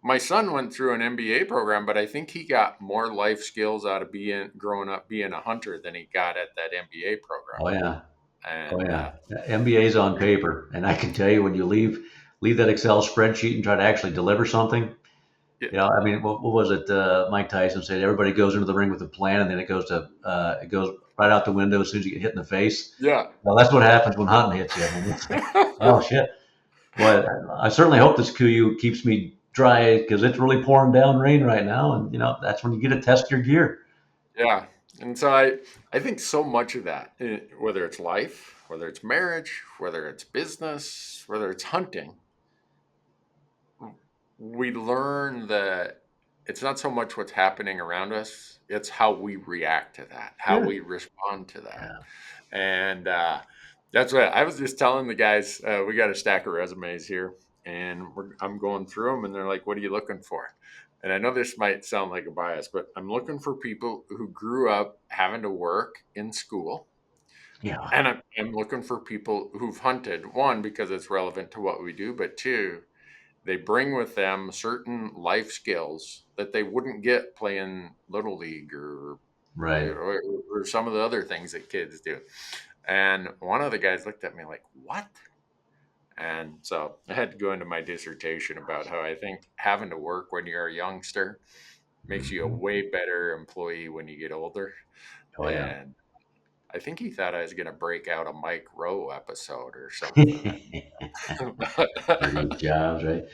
[SPEAKER 1] my son went through an MBA program, but I think he got more life skills out of being growing up being a hunter than he got at that MBA program.
[SPEAKER 2] Oh yeah. Oh
[SPEAKER 1] And
[SPEAKER 2] yeah. MBA's on paper, and I can tell you when you leave that Excel spreadsheet and try to actually deliver something.
[SPEAKER 1] yeah,
[SPEAKER 2] I mean, what was it? Mike Tyson said everybody goes into the ring with a plan, and then it goes right out the window as soon as you get hit in the face.
[SPEAKER 1] yeah.
[SPEAKER 2] Well, that's what happens when hunting hits you. I mean, it's like, oh shit. Well, I certainly hope this KUU keeps me dry because it's really pouring down rain right now, and that's when you get to test your gear.
[SPEAKER 1] Yeah. And so I think so much of that, whether it's life, whether it's marriage, whether it's business, whether it's hunting, we learn that it's not so much what's happening around us, it's how we react to that, how
[SPEAKER 2] Good.
[SPEAKER 1] we respond to that.
[SPEAKER 2] Yeah.
[SPEAKER 1] And that's what I was just telling the guys. We got a stack of resumes here, and I'm going through them, and they're like, "What are you looking for?" And I know this might sound like a bias, but I'm looking for people who grew up having to work in school.
[SPEAKER 2] Yeah.
[SPEAKER 1] And I'm looking for people who've hunted, one, because it's relevant to what we do, but two, they bring with them certain life skills that they wouldn't get playing little league
[SPEAKER 2] Right.
[SPEAKER 1] or some of the other things that kids do. And one of the guys looked at me like, "What?" And so I had to go into my dissertation about how I think having to work when you're a youngster makes you a
[SPEAKER 2] Mhm.
[SPEAKER 1] way better employee when you get older.
[SPEAKER 2] Oh yeah.
[SPEAKER 1] And I think he thought I was going to break out a Mike Rowe episode or something.
[SPEAKER 2] Dirty jobs, right?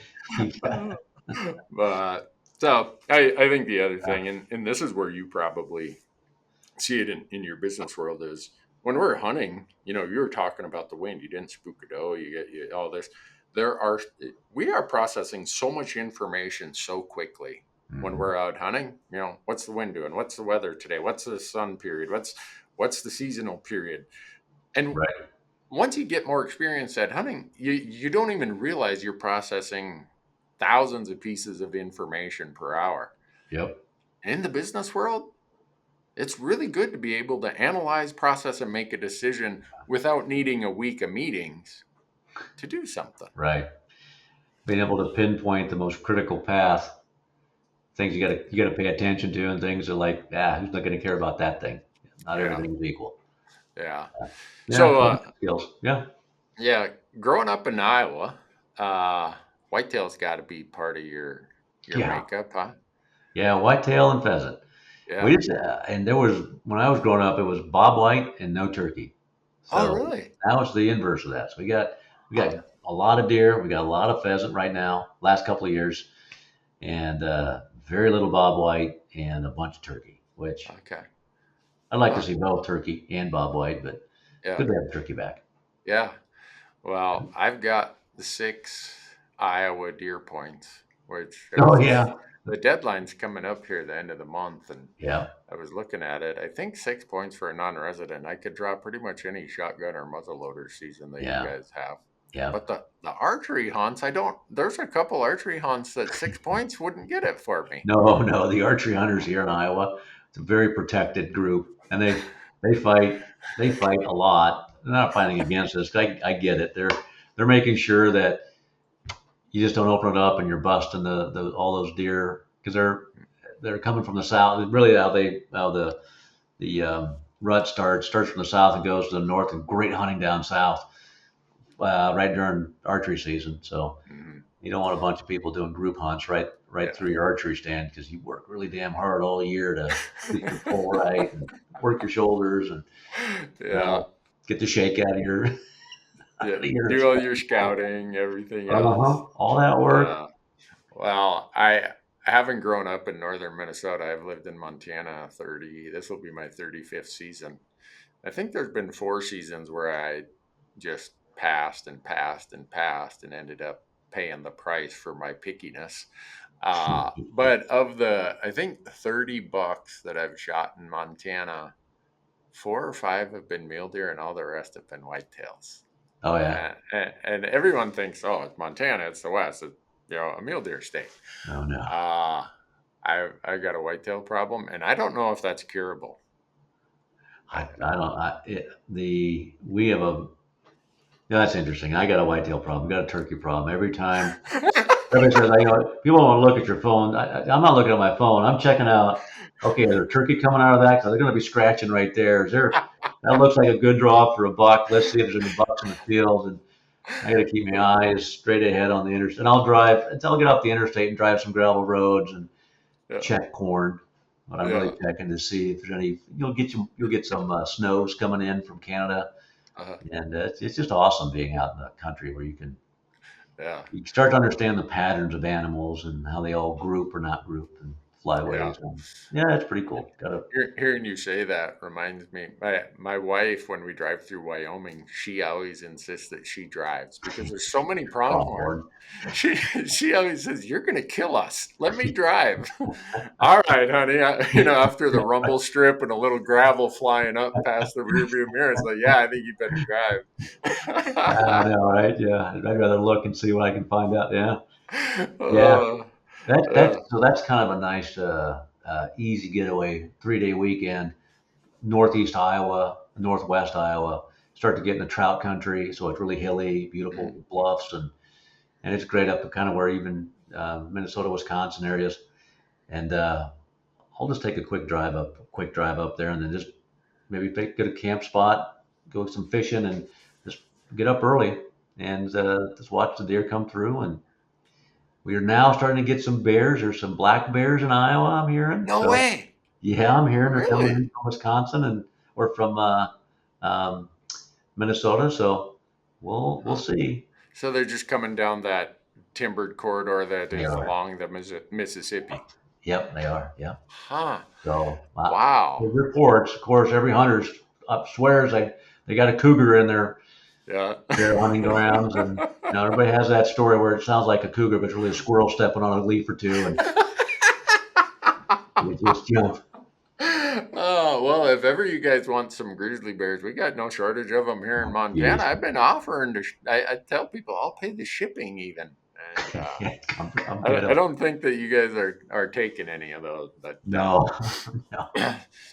[SPEAKER 1] But so I think the other thing, and this is where you probably see it in your business world, is when we're hunting, you were talking about the wind. You didn't spook a doe, all this. There are We are processing so much information so quickly when
[SPEAKER 2] Mhm.
[SPEAKER 1] we're out hunting. What's the wind doing? What's the weather today? What's the sun period? What's the seasonal period? And
[SPEAKER 2] Right.
[SPEAKER 1] once you get more experience at hunting, you don't even realize you're processing thousands of pieces of information per hour.
[SPEAKER 2] Yep.
[SPEAKER 1] In the business world, it's really good to be able to analyze, process, and make a decision without needing a week of meetings to do something.
[SPEAKER 2] Right. Being able to pinpoint the most critical path, things you gotta pay attention to, and things are like, who's not going to care about that thing? Not
[SPEAKER 1] Yeah,
[SPEAKER 2] everything is equal.
[SPEAKER 1] yeah.
[SPEAKER 2] Yeah,
[SPEAKER 1] So,
[SPEAKER 2] learning skills. Yeah.
[SPEAKER 1] yeah, growing up in Iowa, whitetail's got to be part of your
[SPEAKER 2] Yeah.
[SPEAKER 1] makeup, huh?
[SPEAKER 2] Yeah. Whitetail and pheasant.
[SPEAKER 1] Yeah.
[SPEAKER 2] We just and there was when I was growing up, it was bob white and no turkey.
[SPEAKER 1] Oh,
[SPEAKER 2] So
[SPEAKER 1] really?
[SPEAKER 2] now it's the inverse of that. So we got
[SPEAKER 1] Huh.
[SPEAKER 2] a lot of deer, we got a lot of pheasant right now. Last couple of years, and very little bob white and a bunch of turkey. Which
[SPEAKER 1] Okay.
[SPEAKER 2] I'd like to
[SPEAKER 1] Huh.
[SPEAKER 2] see both turkey and bob white, but it's
[SPEAKER 1] Yeah.
[SPEAKER 2] good to have the turkey back.
[SPEAKER 1] Yeah. Well, I've got the 6 Iowa deer points, which I
[SPEAKER 2] Oh
[SPEAKER 1] was just
[SPEAKER 2] yeah,
[SPEAKER 1] the deadline's coming up here the end of the month, and
[SPEAKER 2] yeah,
[SPEAKER 1] I was looking at it. I think 6 points for a non-resident. I could draw pretty much any shotgun or muzzleloader season that you
[SPEAKER 2] yeah,
[SPEAKER 1] guys have.
[SPEAKER 2] yeah.
[SPEAKER 1] But the archery hunts, I don't. There's a couple archery hunts that 6 points wouldn't get it for me.
[SPEAKER 2] No, no, the archery hunters here in Iowa, it's a very protected group, and they fight they fight a lot. They're not fighting against us. I get it. They're making sure that you just don't open it up and you're busting the all those deer because they're coming from the south. Really, how the rut starts from the south and goes to the north, and great hunting down south right during archery season. So
[SPEAKER 1] Mhm.
[SPEAKER 2] you don't want a bunch of people doing group hunts right
[SPEAKER 1] Yeah.
[SPEAKER 2] through your archery stand because you work really damn hard all year to get your pull right and work your shoulders and you
[SPEAKER 1] Yeah.
[SPEAKER 2] know get the shake out of your out
[SPEAKER 1] Yeah.
[SPEAKER 2] of your
[SPEAKER 1] Do all your scouting, everything else.
[SPEAKER 2] all that work.
[SPEAKER 1] Yeah. Well, I haven't grown up in northern Minnesota. I've lived in Montana 30. This will be my 35th season. I think there's been 4 seasons where I just passed and passed and passed and ended up paying the price for my pickiness. But of the, I think 30 bucks that I've shot in Montana, 4 or 5 have been mule deer, and all the rest have been whitetails.
[SPEAKER 2] Oh yeah.
[SPEAKER 1] And everyone thinks, oh, it's Montana, it's the West, it's a mule deer state.
[SPEAKER 2] Oh no.
[SPEAKER 1] Uh, I got a whitetail problem, and I don't know if that's curable.
[SPEAKER 2] I don't. We have a. Yeah, that's interesting. I got a whitetail problem. Got a turkey problem. Every time everybody says, people want to look at your phone. I'm not looking at my phone. I'm checking out. Okay, is there a turkey coming out of that? Because they're going to be scratching right there. Is there? That looks like a good draw for a buck. Let's see if there's any bucks in the field. And I got to keep my eyes straight ahead on the interstate. And I'll drive until I get off the interstate and drive some gravel roads and
[SPEAKER 1] Yeah,
[SPEAKER 2] check corn. But I'm really
[SPEAKER 1] yeah,
[SPEAKER 2] checking to see if there's any. You'll get some snows coming in from Canada,
[SPEAKER 1] uh,
[SPEAKER 2] and it's just awesome being out in the country where
[SPEAKER 1] yeah,
[SPEAKER 2] you start to understand the patterns of animals and how they all group or not group and
[SPEAKER 1] yeah.
[SPEAKER 2] flyways. And yeah, it's pretty cool. Got a
[SPEAKER 1] Hearing you say that reminds me, my wife, when we drive through Wyoming, she always insists that she drives because there's so many pronghorn.
[SPEAKER 2] pronghorn.
[SPEAKER 1] She she always says, "You're gonna kill us. Let me drive." All right, honey. After the rumble strip and a little gravel flying up past the rearview mirror, it's like, yeah, I think you better
[SPEAKER 2] I
[SPEAKER 1] drive.
[SPEAKER 2] know, right? Yeah, I'd rather look and see what I can find out. Yeah, yeah.
[SPEAKER 1] uh,
[SPEAKER 2] That's
[SPEAKER 1] uh,
[SPEAKER 2] so that's kind of a nice, easy getaway 3 day weekend. Northeast Iowa, northwest Iowa. Start to get in the trout country, so it's really hilly, beautiful
[SPEAKER 1] mm,
[SPEAKER 2] bluffs, and it's great up to kind of where even Minnesota, Wisconsin areas. And I'll just take a quick drive up there, and then just maybe get a camp spot, go some fishing, and just get up early and just watch the deer come through. And we are now starting to get some bears. There's some black bears in Iowa, I'm hearing.
[SPEAKER 1] no
[SPEAKER 2] So
[SPEAKER 1] way.
[SPEAKER 2] yeah, I'm hearing they're coming in
[SPEAKER 1] Really?
[SPEAKER 2] from Wisconsin and or from um, Minnesota. So we'll
[SPEAKER 1] Huh.
[SPEAKER 2] see.
[SPEAKER 1] So they're just coming down that timbered corridor that
[SPEAKER 2] They
[SPEAKER 1] is
[SPEAKER 2] are.
[SPEAKER 1] along the Mississippi.
[SPEAKER 2] Yep, they are. Yeah.
[SPEAKER 1] Huh.
[SPEAKER 2] So the
[SPEAKER 1] Wow.
[SPEAKER 2] reports, of course, every hunter swears they got a cougar in
[SPEAKER 1] Yeah.
[SPEAKER 2] their hunting grounds, and everybody has that story where it sounds like a cougar, but it's really a squirrel stepping on a leaf or two, and you just jump.
[SPEAKER 1] Oh, well, if ever you guys want some grizzly bears, we got no shortage of them here in
[SPEAKER 2] Oh,
[SPEAKER 1] Montana.
[SPEAKER 2] geez.
[SPEAKER 1] I've been offering to, I tell people I'll pay the shipping even. and
[SPEAKER 2] I'm good.
[SPEAKER 1] I don't think that you guys are taking any of those, but
[SPEAKER 2] No, no.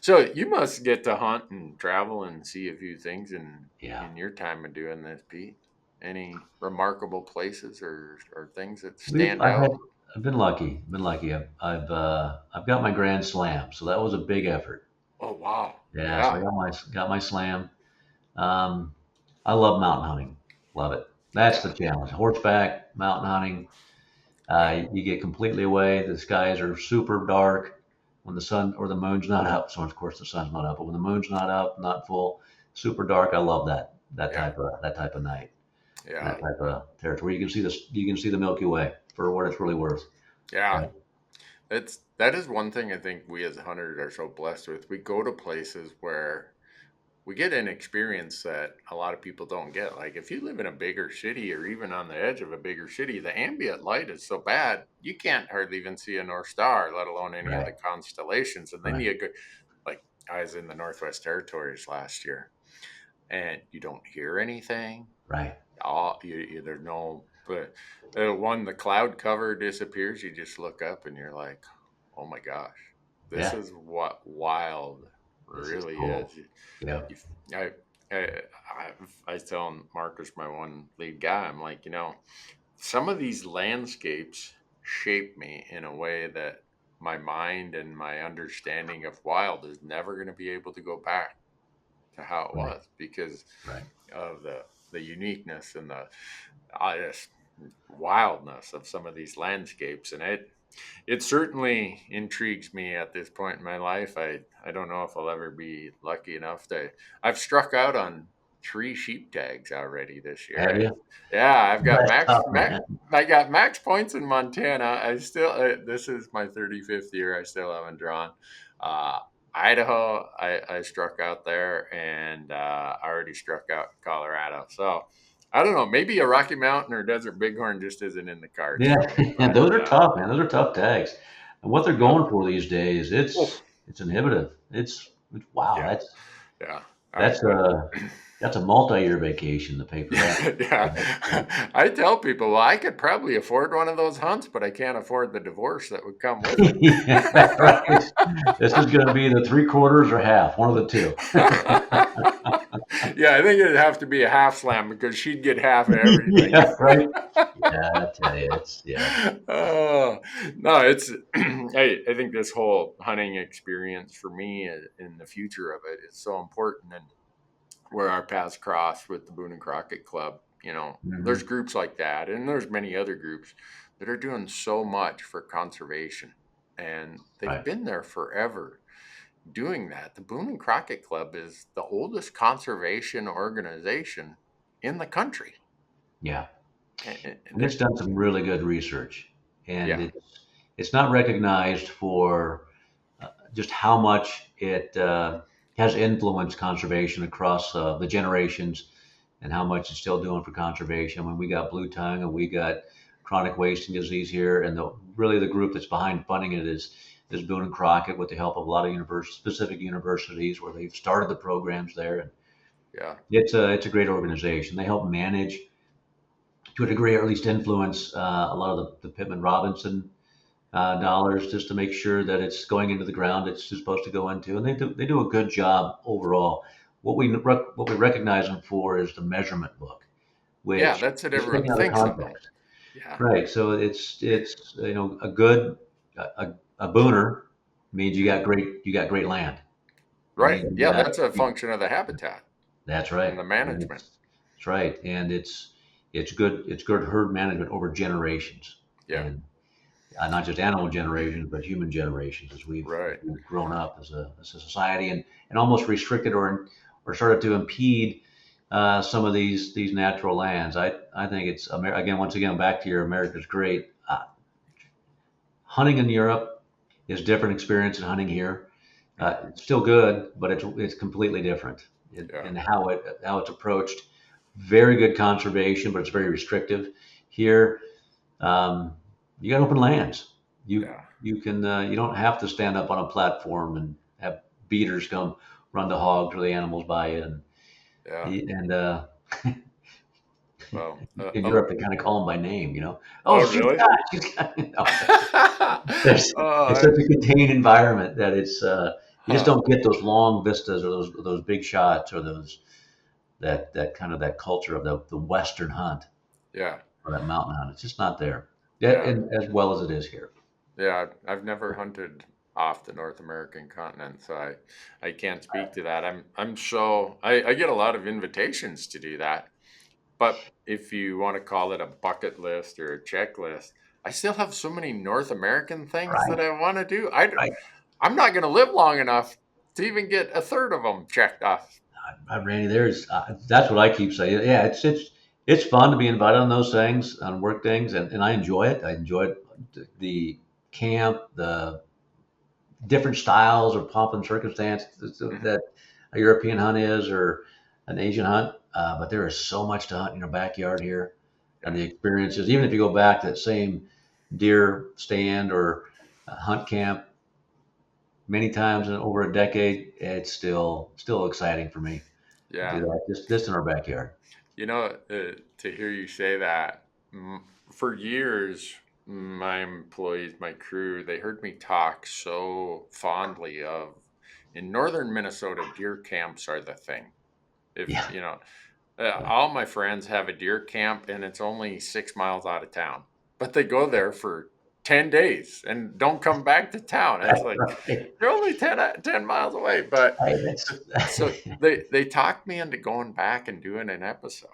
[SPEAKER 1] so you must get to hunt and travel and see a few things
[SPEAKER 2] Yeah.
[SPEAKER 1] in your time of doing this, Pete. Any remarkable places or things that
[SPEAKER 2] We've
[SPEAKER 1] stand out?
[SPEAKER 2] I've been lucky. Been lucky. I've got my grand slam, so that was a big effort.
[SPEAKER 1] Oh wow,
[SPEAKER 2] Yeah, so I
[SPEAKER 1] yeah,
[SPEAKER 2] got my slam. Um, I love mountain hunting. Love it. That's
[SPEAKER 1] yeah,
[SPEAKER 2] the challenge. Horseback mountain hunting.
[SPEAKER 1] yeah,
[SPEAKER 2] You get completely away. The skies are super dark when the sun or the moon's not up. So of course the sun's not up, but when the moon's not up, not full, super dark. I love
[SPEAKER 1] yeah,
[SPEAKER 2] that type of night,
[SPEAKER 1] yeah,
[SPEAKER 2] that type of territory. You can see the Milky Way for what it's really worth.
[SPEAKER 1] yeah.
[SPEAKER 2] Right.
[SPEAKER 1] That is one thing I think we as hunters are so blessed with. We go to places where we get an experience that a lot of people don't get. Like if you live in a bigger city or even on the edge of a bigger city, the ambient light is so bad you can't hardly even see a North Star, let alone any of the
[SPEAKER 2] Right.
[SPEAKER 1] constellations. And then
[SPEAKER 2] Right.
[SPEAKER 1] you go, like I was in the Northwest Territories last year, and you don't hear anything.
[SPEAKER 2] Right.
[SPEAKER 1] There's no, but when the cloud cover disappears, you just look up and you're like, oh my gosh, this
[SPEAKER 2] Yeah.
[SPEAKER 1] is what wild
[SPEAKER 2] This is
[SPEAKER 1] really is.
[SPEAKER 2] cool. Yeah.
[SPEAKER 1] You, I, I, I was telling Marcus, my one lead guy, I'm like, some of these landscapes shape me in a way that my mind and my understanding of wild is never going to be able to go back to how it
[SPEAKER 2] Right.
[SPEAKER 1] was because
[SPEAKER 2] Right.
[SPEAKER 1] of the uniqueness and the just wildness of some of these landscapes, and it certainly intrigues me at this point in my life. I don't know if I'll ever be lucky enough to. I've struck out on 3 sheep tags already this
[SPEAKER 2] Have
[SPEAKER 1] year.
[SPEAKER 2] you?
[SPEAKER 1] Yeah, I've got
[SPEAKER 2] That's tough,
[SPEAKER 1] max.
[SPEAKER 2] man.
[SPEAKER 1] I got max points in Montana. I still. This is my 35th year. I still haven't drawn. Uh, Idaho, I struck out there, and I already struck out in Colorado. So I don't know. Maybe a Rocky Mountain or Desert Bighorn just isn't in the cards
[SPEAKER 2] Yeah,
[SPEAKER 1] for me. But
[SPEAKER 2] those are tough, man. Those are tough tags. And what they're
[SPEAKER 1] yeah.
[SPEAKER 2] going for these days,
[SPEAKER 1] Oh,
[SPEAKER 2] it's inhibitive. Wow,
[SPEAKER 1] yeah, yeah.
[SPEAKER 2] that's
[SPEAKER 1] I
[SPEAKER 2] that's a multi-year vacation to pay for that.
[SPEAKER 1] yeah. I tell people, well, I could probably afford one of those hunts, but I can't afford the divorce that would come with it.
[SPEAKER 2] Yeah, right. This is going to be the three quarters or half, one of the two.
[SPEAKER 1] Yeah, I think it'd have to be a half slam because she'd get half of everything.
[SPEAKER 2] Yeah, right. Yeah, I tell you, yeah,
[SPEAKER 1] Oh, no, it's I think this whole hunting experience for me in the future of it is so important, and where our paths cross with the Boone and Crockett Club. There's
[SPEAKER 2] hmm
[SPEAKER 1] groups like that, and there's many other groups that are doing so much for conservation, and they've
[SPEAKER 2] right.
[SPEAKER 1] been there forever doing that. The Boone and Crockett Club is the oldest conservation organization in the country.
[SPEAKER 2] Yeah,
[SPEAKER 1] And
[SPEAKER 2] and it's done some really good research, and
[SPEAKER 1] yeah,
[SPEAKER 2] it's not recognized for just how much it has influenced conservation across the generations and how much it's still doing for conservation. When we got blue tongue and we got chronic wasting disease here, and really the group that's behind funding it is Boone and Crockett with the help of a lot of specific universities where they've started the programs there. And
[SPEAKER 1] yeah,
[SPEAKER 2] it's a great organization. They help manage to a degree, or at least influence a lot of the Pittman Robinson dollars just to make sure that it's going into the ground it's supposed to go into, and they do a good job overall. What we recognize them for is the measurement book,
[SPEAKER 1] yeah.
[SPEAKER 2] which
[SPEAKER 1] That's what
[SPEAKER 2] just
[SPEAKER 1] everyone
[SPEAKER 2] taken out of
[SPEAKER 1] thinks about.
[SPEAKER 2] context,
[SPEAKER 1] Yeah,
[SPEAKER 2] right? So it's a good a booner means you got great land. It
[SPEAKER 1] right.
[SPEAKER 2] means you
[SPEAKER 1] Yeah,
[SPEAKER 2] got
[SPEAKER 1] that's a function of the habitat
[SPEAKER 2] that's
[SPEAKER 1] and
[SPEAKER 2] right,
[SPEAKER 1] the
[SPEAKER 2] and
[SPEAKER 1] management.
[SPEAKER 2] that's right, and it's good herd management over generations.
[SPEAKER 1] Yeah,
[SPEAKER 2] And not just animal generations, but human generations as
[SPEAKER 1] right.
[SPEAKER 2] we've grown up as a society and almost restricted or started to impede some of these natural lands. I think it's again once again back to your America's great. Hunting in Europe is different experience than hunting here.
[SPEAKER 1] Hmm.
[SPEAKER 2] It's still good, but it's completely different
[SPEAKER 1] Yeah,
[SPEAKER 2] in how it's approached. Very good conservation, but it's very restrictive. Here, um, you got open lands.
[SPEAKER 1] yeah,
[SPEAKER 2] You don't have to stand up on a platform and have beaters come run the hogs or the animals by you
[SPEAKER 1] yeah.
[SPEAKER 2] and
[SPEAKER 1] Well,
[SPEAKER 2] In Europe, they kind of call them by name, you know. Oh,
[SPEAKER 1] oh,
[SPEAKER 2] shoot,
[SPEAKER 1] really?
[SPEAKER 2] God, shoot, God. No, it's
[SPEAKER 1] Oh,
[SPEAKER 2] such a contained environment that it's you just
[SPEAKER 1] huh.
[SPEAKER 2] don't get those long vistas or those big shots or those that kind of that culture of the Western hunt
[SPEAKER 1] Yeah,
[SPEAKER 2] or that mountain hunt. It's just not there, yeah,
[SPEAKER 1] yeah,
[SPEAKER 2] and as well as it is here.
[SPEAKER 1] yeah. I've never hunted off the North American continent, so I can't speak to that. I get a lot of invitations to do that, but if you want to call it a bucket list or a checklist, I still have so many North American things that
[SPEAKER 2] Right,
[SPEAKER 1] I want to do.
[SPEAKER 2] right.
[SPEAKER 1] I'm not going to live long enough to even get a third of them checked off.
[SPEAKER 2] Randy, there's that's what I keep saying. Yeah, it's fun to be invited on those things, on work things, and I enjoy it. I enjoy it, the camp, the different styles or pomp and circumstance
[SPEAKER 1] Hmm.
[SPEAKER 2] that a European hunt is or an Asian hunt. But there is so much to hunt in your backyard here, and
[SPEAKER 1] Yeah,
[SPEAKER 2] the experiences. Even if you go back to that same deer stand or hunt camp many times in over a decade, it's still exciting for me to do
[SPEAKER 1] yeah.
[SPEAKER 2] that. Just in our backyard.
[SPEAKER 1] To hear you say that, for years, my employees, my crew, they heard me talk so fondly of in northern Minnesota, deer camps are the thing. If
[SPEAKER 2] Yeah,
[SPEAKER 1] you know,
[SPEAKER 2] yeah.
[SPEAKER 1] all my friends have a deer camp and it's only 6 miles out of town, but they go there for 10 days and don't come back to town. It's like
[SPEAKER 2] Right.
[SPEAKER 1] you're only 10 miles away. But
[SPEAKER 2] Hey,
[SPEAKER 1] so they talked me into going back and doing an episode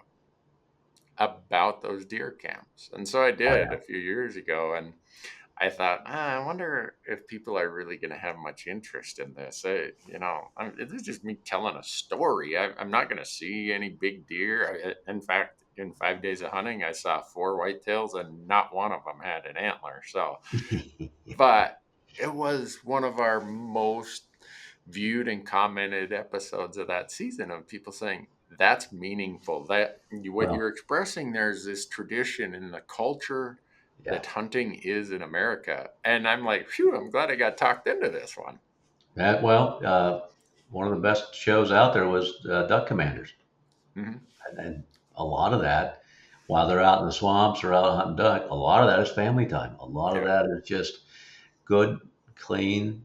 [SPEAKER 1] about those deer camps. And so I
[SPEAKER 2] oh
[SPEAKER 1] did
[SPEAKER 2] yeah,
[SPEAKER 1] a few years ago. And I thought, I wonder if people are really going to have much interest in this. This is just me telling a story. I'm not going to see any big deer. In fact, in 5 days of hunting, I saw four whitetails and not one of them had an antler. So, but it was one of our most viewed and commented episodes of that season of people saying, that's meaningful. What
[SPEAKER 2] well,
[SPEAKER 1] you're expressing there is this tradition in the culture
[SPEAKER 2] yeah.
[SPEAKER 1] that hunting is in America. And I'm like, phew, I'm glad I got talked into this one.
[SPEAKER 2] One of the best shows out there was Duck Commanders,
[SPEAKER 1] Hmm.
[SPEAKER 2] and a lot of that, while they're out in the swamps or out hunting duck, a lot of that is family time. A lot of
[SPEAKER 1] Yeah,
[SPEAKER 2] that is just good, clean,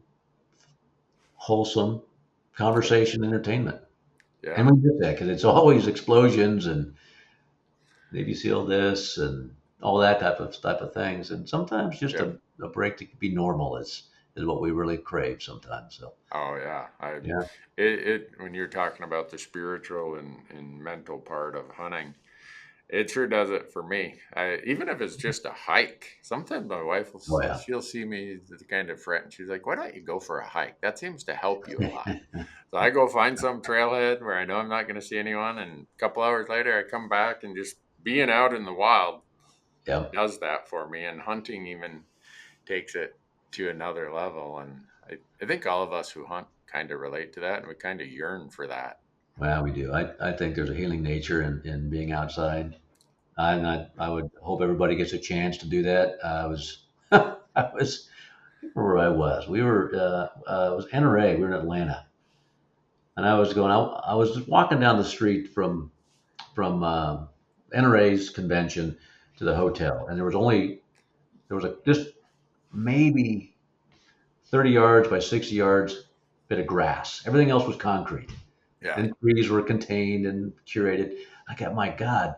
[SPEAKER 2] wholesome
[SPEAKER 1] yeah,
[SPEAKER 2] conversation, entertainment. And
[SPEAKER 1] yeah,
[SPEAKER 2] we get that because it's always explosions and Navy SEAL this and all that type of things. And sometimes just
[SPEAKER 1] yeah.
[SPEAKER 2] a break to be normal is what we really crave sometimes. So
[SPEAKER 1] Oh yeah.
[SPEAKER 2] yeah,
[SPEAKER 1] When you're talking about the spiritual and mental part of hunting, it sure does it for me. Even if it's just a hike, sometimes my wife
[SPEAKER 2] oh yeah,
[SPEAKER 1] she'll see me the kind of fret, and she's like, "Why don't you go for a hike? That seems to help you a lot." So I go find some trailhead where I know I'm not going to see anyone, and a couple hours later, I come back and just being out in the wild
[SPEAKER 2] yeah.
[SPEAKER 1] does that for me. And hunting even takes it to another level. And I think all of us who hunt kind of relate to that, and we kind of yearn for that.
[SPEAKER 2] Well, we do. I think there's a healing nature in being outside. I would hope everybody gets a chance to do that. I was, I was, I remember where I was. It was NRA. We were in Atlanta, and I was just walking down the street from NRA's convention to the hotel, and there was a just maybe 30 yards by 60 yards bit of grass. Everything else was concrete,
[SPEAKER 1] Yeah.
[SPEAKER 2] and trees were contained and curated. I got, my God,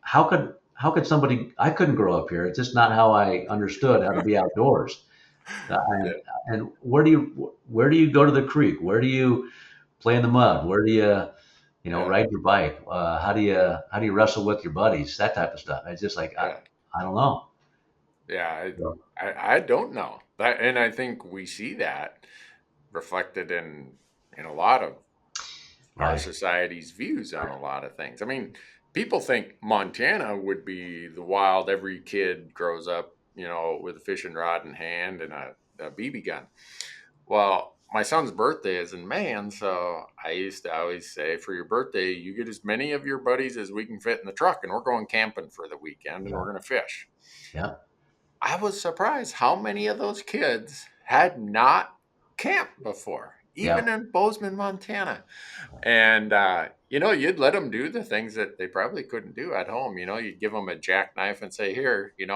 [SPEAKER 2] how could somebody? I couldn't grow up here. It's just not how I understood how to be outdoors.
[SPEAKER 1] Yeah.
[SPEAKER 2] And where do you go to the creek? Where do you play in the mud? Where do you
[SPEAKER 1] Yeah.
[SPEAKER 2] ride your bike? How do you wrestle with your buddies? That type of stuff. It's just like
[SPEAKER 1] Yeah.
[SPEAKER 2] I don't know.
[SPEAKER 1] Yeah.
[SPEAKER 2] So,
[SPEAKER 1] I don't know that. And I think we see that reflected in a lot of our
[SPEAKER 2] right.
[SPEAKER 1] society's views on a lot of things. I mean, people think Montana would be the wild, every kid grows up, with a fishing rod in hand and a BB gun. Well, my son's birthday is in May, and so I used to always say, for your birthday, you get as many of your buddies as we can fit in the truck, and we're going camping for the weekend and
[SPEAKER 2] Yeah.
[SPEAKER 1] we're going to fish.
[SPEAKER 2] Yeah.
[SPEAKER 1] I was surprised how many of those kids had not camped before, even
[SPEAKER 2] Yeah.
[SPEAKER 1] in Bozeman, Montana. And you'd let them do the things that they probably couldn't do at home. You'd give them a jackknife and say, here, you're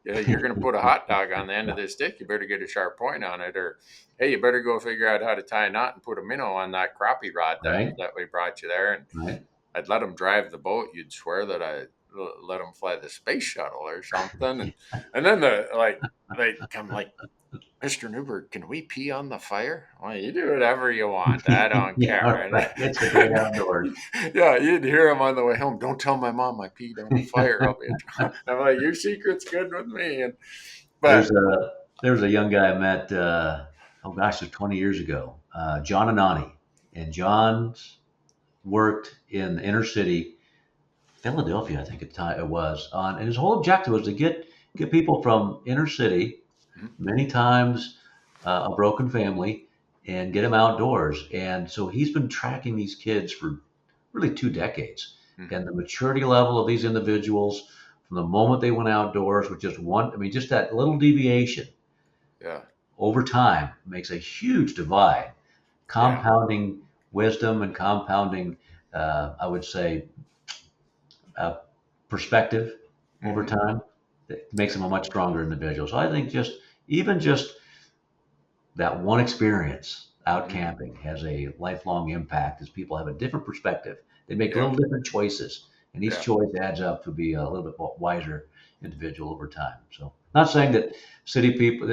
[SPEAKER 1] going to put a hot dog on the end of this stick. You better get a sharp point on it. Or, hey, you better go figure out how to tie a knot and put a minnow on that crappie rod
[SPEAKER 2] Right,
[SPEAKER 1] that we brought you there. And
[SPEAKER 2] right.
[SPEAKER 1] I'd let them drive the boat. You'd swear that I let them fly the space shuttle or something. And then they come like, Mr. Newberg, can we pee on the fire? Well, you do whatever you want. I don't
[SPEAKER 2] Yeah,
[SPEAKER 1] care.
[SPEAKER 2] right. It's a great outdoors.
[SPEAKER 1] Yeah, you'd hear him on the way home. Don't tell my mom I peed on the fire. I'll be in trouble. I'm like, your secret's good with me.
[SPEAKER 2] There's
[SPEAKER 1] But
[SPEAKER 2] a young guy I met. Oh gosh, it was 20 years ago. John Anani, and John's worked in the inner city, Philadelphia, I think at the time it was. And his whole objective was to get people from inner city, many times a broken family, and get them outdoors. And so he's been tracking these kids for really 2 decades,
[SPEAKER 1] mm-hmm.
[SPEAKER 2] and the maturity level of these individuals from the moment they went outdoors with just one, I mean, just that little deviation
[SPEAKER 1] Yeah,
[SPEAKER 2] over time makes a huge divide,
[SPEAKER 1] yeah,
[SPEAKER 2] compounding wisdom and compounding, I would say, uh, perspective over
[SPEAKER 1] mm-hmm.
[SPEAKER 2] time that makes
[SPEAKER 1] Yeah,
[SPEAKER 2] them a much stronger individual. So I think just that one experience out
[SPEAKER 1] mm-hmm.
[SPEAKER 2] camping has a lifelong impact as people have a different perspective. They make
[SPEAKER 1] Yeah,
[SPEAKER 2] little different choices, and each
[SPEAKER 1] yeah.
[SPEAKER 2] choice adds up to be a little bit wiser individual over time. So, not saying that city people,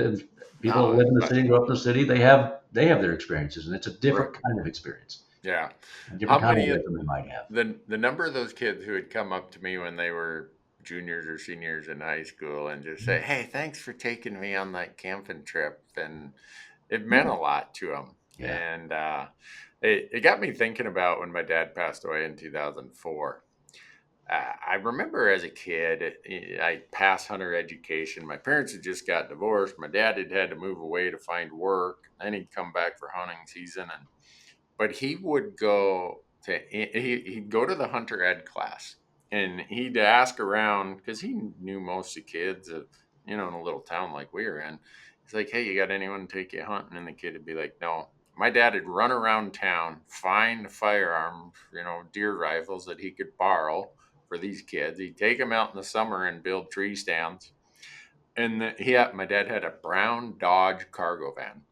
[SPEAKER 2] people that
[SPEAKER 1] No,
[SPEAKER 2] live in the
[SPEAKER 1] but
[SPEAKER 2] city and grow up in the city, they have their experiences, and it's a
[SPEAKER 1] right.
[SPEAKER 2] different kind of experience,
[SPEAKER 1] Yeah.
[SPEAKER 2] a
[SPEAKER 1] How
[SPEAKER 2] different kind of
[SPEAKER 1] many of
[SPEAKER 2] wisdom they might have.
[SPEAKER 1] the number of those kids who had come up to me when they were juniors or seniors in high school and just say, "Hey, thanks for taking me on that camping trip," and it meant a
[SPEAKER 2] Yeah,
[SPEAKER 1] lot to them.
[SPEAKER 2] yeah,
[SPEAKER 1] And it got me thinking about when my dad passed away in 2004. I remember as a kid, I passed hunter education. My parents had just got divorced. My dad had had to move away to find work. Then he'd come back for hunting season, and but he would go to he'd go to the hunter ed class, and he'd ask around because he knew most of the kids of, in a little town like we were in. He's like, hey, you got anyone to take you hunting? And the kid would be like, no. My dad would run around town, find firearms, deer rifles that he could borrow for these kids. He'd take them out in the summer and build tree stands. And my dad had a brown Dodge cargo van.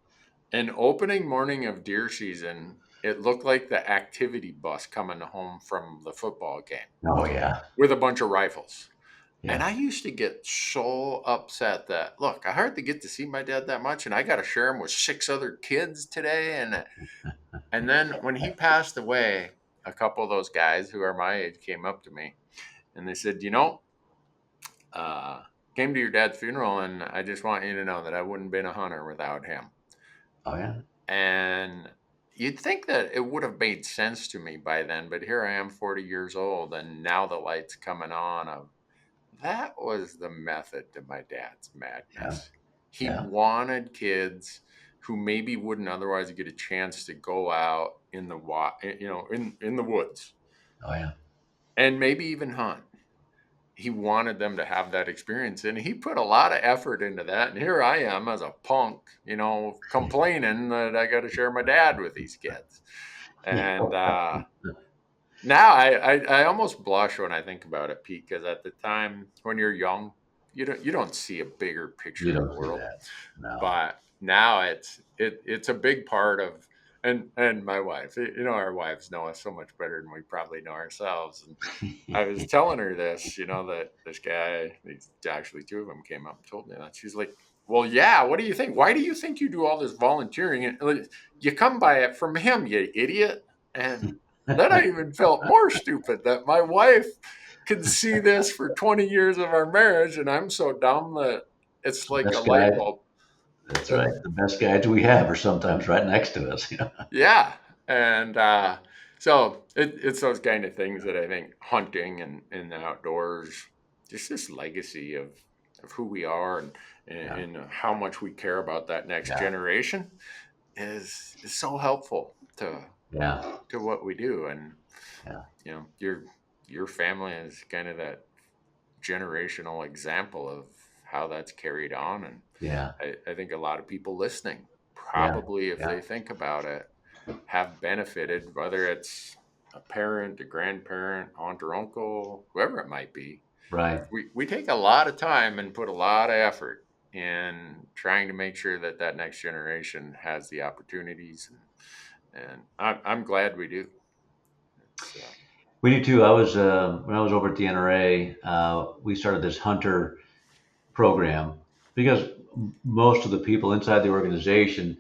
[SPEAKER 1] An opening morning of deer season, it looked like the activity bus coming home from the football game
[SPEAKER 2] oh yeah,
[SPEAKER 1] with a bunch of rifles. And
[SPEAKER 2] yeah,
[SPEAKER 1] I used to get so upset that, look, I hardly get to see my dad that much, and I got to share him with six other kids today. And then when he passed away, a couple of those guys who are my age came up to me and they said, uh, came to your dad's funeral, and I just want you to know that I wouldn't have been a hunter without him.
[SPEAKER 2] oh yeah,
[SPEAKER 1] And you'd think that it would have made sense to me by then, but here I am 40 years old, and now the light's coming on. That was the method to my dad's
[SPEAKER 2] yeah,
[SPEAKER 1] madness. He
[SPEAKER 2] yeah,
[SPEAKER 1] wanted kids who maybe wouldn't otherwise get a chance to go out in in the woods
[SPEAKER 2] oh yeah,
[SPEAKER 1] and maybe even hunt. He wanted them to have that experience, and he put a lot of effort into that. And here I am as a punk, complaining that I got to share my dad with these kids.
[SPEAKER 2] yeah.
[SPEAKER 1] And now I almost blush when I think about it, Pete, because at the time when you're young, you don't see a bigger
[SPEAKER 2] You
[SPEAKER 1] picture of the
[SPEAKER 2] don't see
[SPEAKER 1] world.
[SPEAKER 2] that. No.
[SPEAKER 1] But now it's a big part of, and my wife, our wives know us so much better than we probably know ourselves. And I was telling her this, that this guy, actually two of them came up and told me that. She's like, well, yeah, what do you think? Why do you think you do all this volunteering? And you come by it from him, you idiot. And then I even felt more stupid that my wife could see this for 20 years of our marriage, and I'm so dumb that it's like a
[SPEAKER 2] Best
[SPEAKER 1] light
[SPEAKER 2] guide.
[SPEAKER 1] bulb.
[SPEAKER 2] That's
[SPEAKER 1] Uh,
[SPEAKER 2] right. The best guides we have are sometimes right next to us.
[SPEAKER 1] yeah. And so it's those kind of things that I think hunting and the outdoors, just this legacy of who we are
[SPEAKER 2] Yeah,
[SPEAKER 1] and how much we care about that next
[SPEAKER 2] yeah,
[SPEAKER 1] generation is so helpful
[SPEAKER 2] yeah,
[SPEAKER 1] to what we do. And
[SPEAKER 2] yeah,
[SPEAKER 1] your family is kind of that generational example of how that's carried on. And
[SPEAKER 2] yeah,
[SPEAKER 1] I think a lot of people listening
[SPEAKER 2] yeah,
[SPEAKER 1] probably, if
[SPEAKER 2] yeah,
[SPEAKER 1] they think about it, have benefited, whether it's a parent, a grandparent, aunt or uncle, whoever it might be,
[SPEAKER 2] Right.
[SPEAKER 1] we take a lot of time and put a lot of effort in trying to make sure that that next generation has the opportunities, and I'm glad we do. It's
[SPEAKER 2] We do too. I was when I was over at the NRA, we started this hunter program because most of the people inside the organization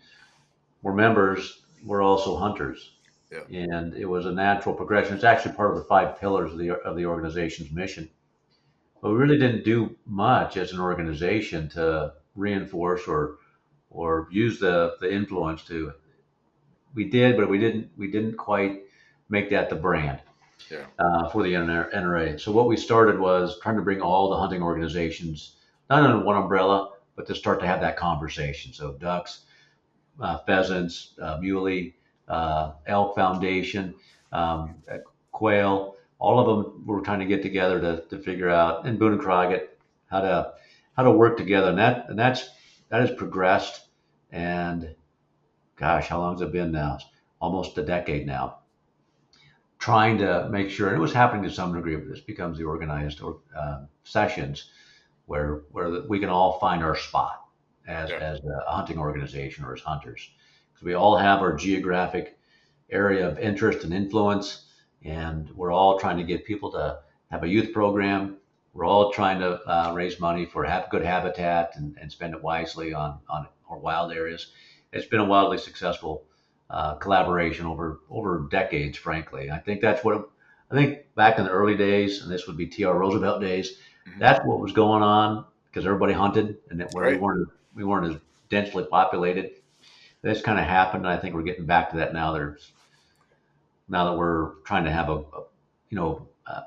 [SPEAKER 2] were members, were also hunters,
[SPEAKER 1] yeah,
[SPEAKER 2] and it was a natural progression. It's actually part of the 5 pillars of the organization's mission. But we really didn't do much as an organization to reinforce or use the influence to. We did, but we didn't quite make that the brand
[SPEAKER 1] yeah,
[SPEAKER 2] for the NRA. So what we started was trying to bring all the hunting organizations not under one umbrella, but to start to have that conversation. So ducks, pheasants, muley, elk foundation, quail. All of them were trying to get together to figure out, and Boone and Crockett, how to work together. And that has progressed. And gosh, how long has it been now? It's almost a decade now. Trying to make sure, and it was happening to some degree, but this becomes the organized sessions where we can all find our spot
[SPEAKER 1] yeah,
[SPEAKER 2] as a hunting organization or as hunters, because we all have our geographic area of interest and influence, and we're all trying to get people to have a youth program. We're all trying to raise money for good habitat and spend it wisely on our wild areas. It's been a wildly successful collaboration over decades. Frankly, I think that's what I think back in the early days, and this would be T.R. Roosevelt days.
[SPEAKER 1] hmm
[SPEAKER 2] That's what was going on because everybody hunted, and that where
[SPEAKER 1] right,
[SPEAKER 2] we weren't as densely populated. That's kind of happened, and I think we're getting back to that now. Now that we're trying to have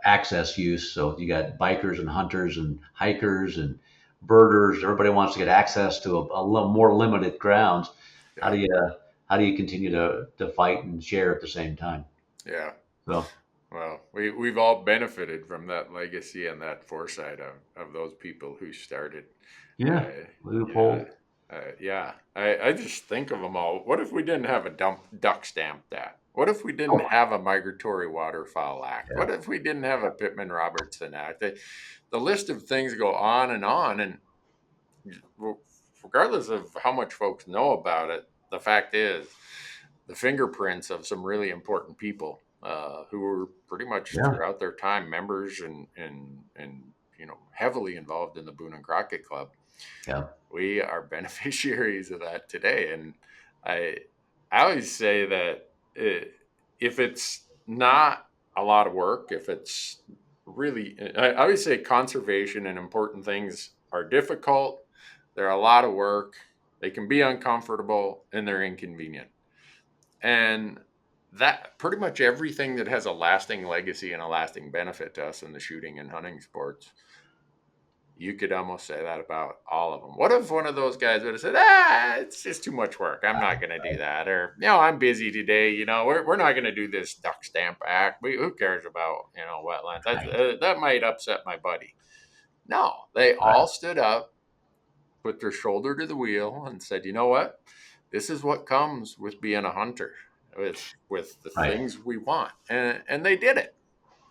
[SPEAKER 2] access use. So you got bikers and hunters and hikers and birders. Everybody wants to get access to a little more limited grounds. How
[SPEAKER 1] yeah,
[SPEAKER 2] do you how do you continue to fight and share at the same time?
[SPEAKER 1] yeah.
[SPEAKER 2] So
[SPEAKER 1] Well, we've all benefited from that legacy and that foresight of those people who started.
[SPEAKER 2] yeah,
[SPEAKER 1] Yeah,
[SPEAKER 2] Leupold.
[SPEAKER 1] yeah. I just think of them all. What if we didn't have a duck stamp act? What if we didn't
[SPEAKER 2] Oh,
[SPEAKER 1] have a migratory waterfowl act?
[SPEAKER 2] yeah,
[SPEAKER 1] What if we didn't have a Pittman Robertson act? The list of things go on and on. And regardless of how much folks know about it, the fact is the fingerprints of some really important people who were pretty much
[SPEAKER 2] yeah,
[SPEAKER 1] throughout their time members and heavily involved in the Boone and Crockett Club.
[SPEAKER 2] yeah,
[SPEAKER 1] We are beneficiaries of that today, and I I always say that if it's not a lot of work, if it's really, I always say conservation and important things are difficult. They're a lot of work. They can be uncomfortable and they're inconvenient. And that pretty much everything that has a lasting legacy and a lasting benefit to us in the shooting and hunting sports, you could almost say that about all of them. What if one of those guys would have said, it's just too much work. I'm not going to do that. Or, I'm busy today. We're not going to do this duck stamp act. Who cares about, wetlands?
[SPEAKER 2] right,
[SPEAKER 1] That might upset my buddy. No, they
[SPEAKER 2] right,
[SPEAKER 1] all stood up, put their shoulder to the wheel, and said, you know what? This is what comes with being a hunter, with the
[SPEAKER 2] right.
[SPEAKER 1] things we want, and they did it.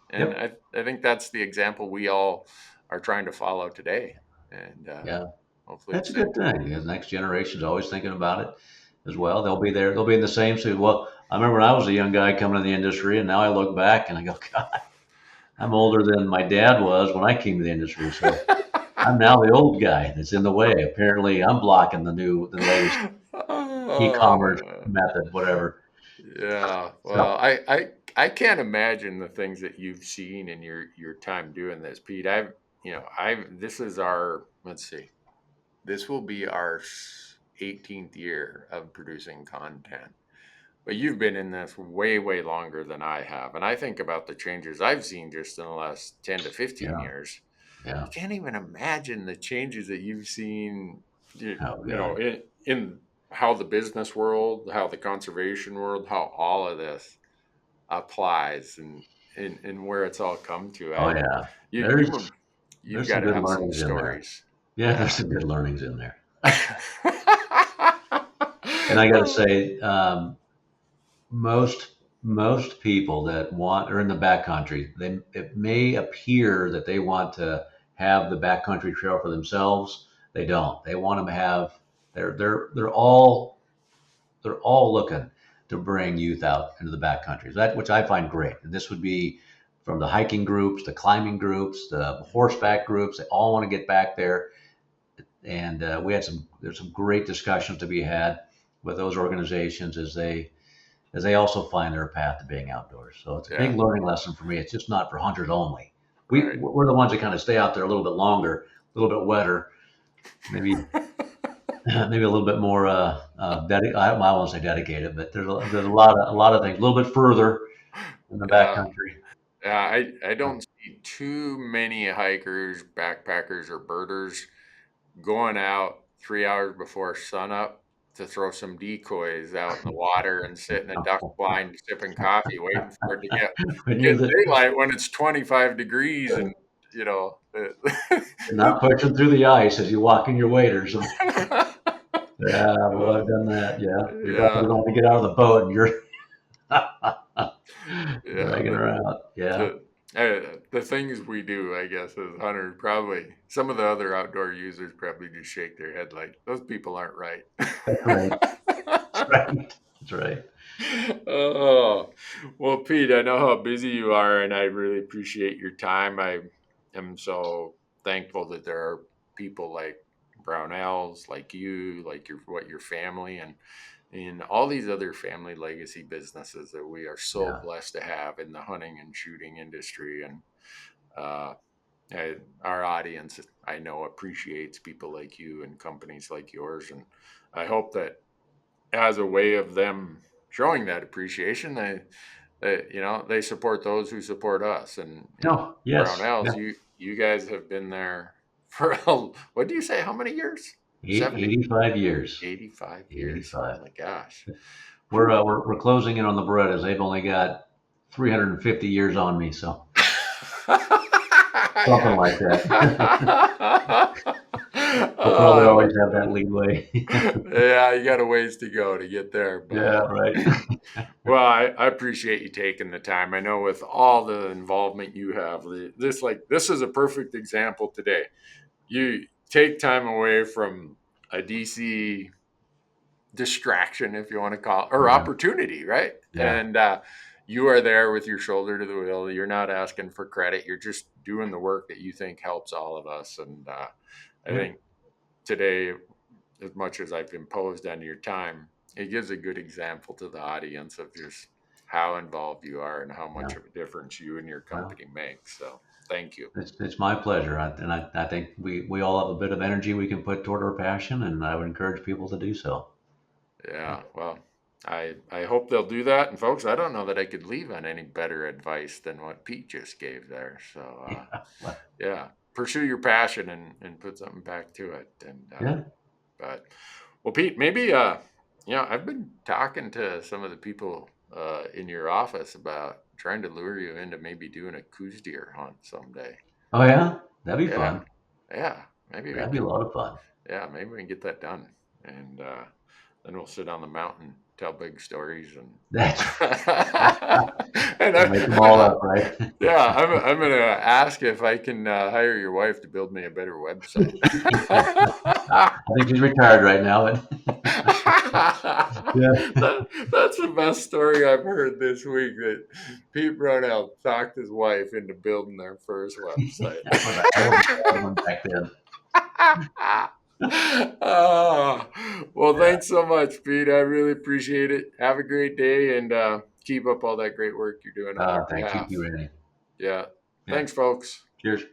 [SPEAKER 1] And
[SPEAKER 2] Yep,
[SPEAKER 1] I think that's the example we all are trying to follow today. And
[SPEAKER 2] yeah.
[SPEAKER 1] hopefully
[SPEAKER 2] That's a
[SPEAKER 1] it's it.
[SPEAKER 2] good thing because the next generation's always thinking about it as well. They'll be there. They'll be in the same suit. Well, I remember when I was a young guy coming in the industry, and now I look back and I go, God, I'm older than my dad was when I came to the industry. So I'm now the old guy that's in the way. Apparently, I'm blocking the latest e-commerce
[SPEAKER 1] Oh,
[SPEAKER 2] method, whatever.
[SPEAKER 1] yeah. Well,
[SPEAKER 2] So
[SPEAKER 1] I can't imagine the things that you've seen in your time doing this, Pete. I've this is our let's see. This will be our 18th year of producing content. But you've been in this way, way longer than I have. And I think about the changes I've seen just in the last 10 to 15
[SPEAKER 2] yeah,
[SPEAKER 1] years.
[SPEAKER 2] yeah.
[SPEAKER 1] You can't even imagine the changes that you've seen,
[SPEAKER 2] Oh God,
[SPEAKER 1] in how the business world, how the conservation world, how all of this applies and where it's all come to.
[SPEAKER 2] oh yeah.
[SPEAKER 1] You,
[SPEAKER 2] There's
[SPEAKER 1] you, you've
[SPEAKER 2] there's
[SPEAKER 1] got
[SPEAKER 2] some
[SPEAKER 1] to
[SPEAKER 2] good
[SPEAKER 1] have some
[SPEAKER 2] learnings in there.
[SPEAKER 1] stories.
[SPEAKER 2] Yeah, there's
[SPEAKER 1] Yeah.
[SPEAKER 2] some good learnings in there. And I got to say, most. most people that want are in the backcountry. It may appear that they want to have the backcountry trail for themselves. They don't. They want them to have. They're all looking to bring youth out into the backcountry. That which I find great. And this would be from the hiking groups, the climbing groups, the horseback groups. They all want to get back there. And there's some great discussions to be had with those organizations as they also find their path to being outdoors. So it's a big
[SPEAKER 1] Yeah.
[SPEAKER 2] learning lesson for me. It's just not for hunters only.
[SPEAKER 1] Right.
[SPEAKER 2] We're the ones that kind of stay out there a little bit longer, a little bit wetter, maybe maybe a little bit more I won't say dedicated, but there's a lot of things a little bit further in the
[SPEAKER 1] Yeah.
[SPEAKER 2] backcountry.
[SPEAKER 1] Yeah. I don't see too many hikers, backpackers, or birders going out 3 hours before sunup to throw some decoys out in the water and sit in a duck blind sipping coffee, waiting for it to
[SPEAKER 2] When
[SPEAKER 1] get
[SPEAKER 2] you're the,
[SPEAKER 1] daylight when it's 25 degrees and you know.
[SPEAKER 2] you're not pushing through the ice as you walk in your waders. Yeah, well, I've done that. Yeah, your
[SPEAKER 1] Yeah,
[SPEAKER 2] buddy's going to get out of the boat, and you're
[SPEAKER 1] yeah.
[SPEAKER 2] dragging her out. Yeah,
[SPEAKER 1] The the things we do, I guess, as hunters, probably some of the other outdoor users probably just shake their head like those people aren't right.
[SPEAKER 2] that's right. That's right. That's right.
[SPEAKER 1] Oh, well, Pete, I know how busy you are, and I really appreciate your time. I am so thankful that there are people like Brownells, like you, like your family, and all these other family legacy businesses that we are so
[SPEAKER 2] Yeah,
[SPEAKER 1] blessed to have in the hunting and shooting industry. And uh, our audience, I know, appreciates people like you and companies like yours. And I hope that as a way of them showing that appreciation, they support those who support us. And
[SPEAKER 2] no, yes,
[SPEAKER 1] Brownells,
[SPEAKER 2] yeah.
[SPEAKER 1] you guys have been there for what do you say? How many years? 70,
[SPEAKER 2] 85 years.
[SPEAKER 1] 85 years. Oh
[SPEAKER 2] 85.
[SPEAKER 1] my gosh.
[SPEAKER 2] We're, we're closing in on the Berettas. They've only got 350 years on me, so something
[SPEAKER 1] Yeah.
[SPEAKER 2] like that. We'll probably
[SPEAKER 1] Oh,
[SPEAKER 2] always have that leeway.
[SPEAKER 1] yeah, you got a ways to go to get there, but
[SPEAKER 2] Yeah, right.
[SPEAKER 1] well, I appreciate you taking the time. I know with all the involvement you have, this is a perfect example today. You take time away from a DC distraction, if you want to call it, or
[SPEAKER 2] Yeah,
[SPEAKER 1] opportunity, right?
[SPEAKER 2] yeah,
[SPEAKER 1] And you are there with your shoulder to the wheel. You're not asking for credit. You're just doing the work that you think helps all of us. And I
[SPEAKER 2] yeah,
[SPEAKER 1] think today, as much as I've imposed on your time, it gives a good example to the audience of just how involved you are and how
[SPEAKER 2] yeah.
[SPEAKER 1] much of a difference you and your
[SPEAKER 2] Well,
[SPEAKER 1] company make. So thank you.
[SPEAKER 2] it's my pleasure. I think we all have a bit of energy we can put toward our passion, and I would encourage people to do so.
[SPEAKER 1] Yeah, well, I hope they'll do that. And folks, I don't know that I could leave on any better advice than what Pete just gave there. So
[SPEAKER 2] Yeah, well,
[SPEAKER 1] yeah, pursue your passion and put something back to it. And
[SPEAKER 2] yeah,
[SPEAKER 1] but well, Pete, maybe I've been talking to some of the people in your office about trying to lure you into maybe doing a coos deer hunt someday.
[SPEAKER 2] oh yeah, that'd be
[SPEAKER 1] Yeah,
[SPEAKER 2] fun.
[SPEAKER 1] yeah, maybe we
[SPEAKER 2] That'd be a
[SPEAKER 1] can.
[SPEAKER 2] lot of fun.
[SPEAKER 1] Yeah, maybe we can get that done, and then we'll sit on the mountain, tell big stories, and
[SPEAKER 2] That's
[SPEAKER 1] and
[SPEAKER 2] we'll make them all up, right?
[SPEAKER 1] yeah, I'm gonna ask if I can hire your wife to build me a better website.
[SPEAKER 2] I think she's retired right now, but yeah.
[SPEAKER 1] That's the best story I've heard this week. That Pete Brownell talked his wife into building their first website.
[SPEAKER 2] That was a hell of a bad one back then.
[SPEAKER 1] Oh, well,
[SPEAKER 2] Yeah.
[SPEAKER 1] thanks so much, Pete. I really appreciate it. Have a great day and keep up all that great work you're doing on our
[SPEAKER 2] Thanks. You
[SPEAKER 1] behalf.
[SPEAKER 2] too, Randy.
[SPEAKER 1] Yeah.
[SPEAKER 2] Yeah.
[SPEAKER 1] Thanks, folks.
[SPEAKER 2] Cheers.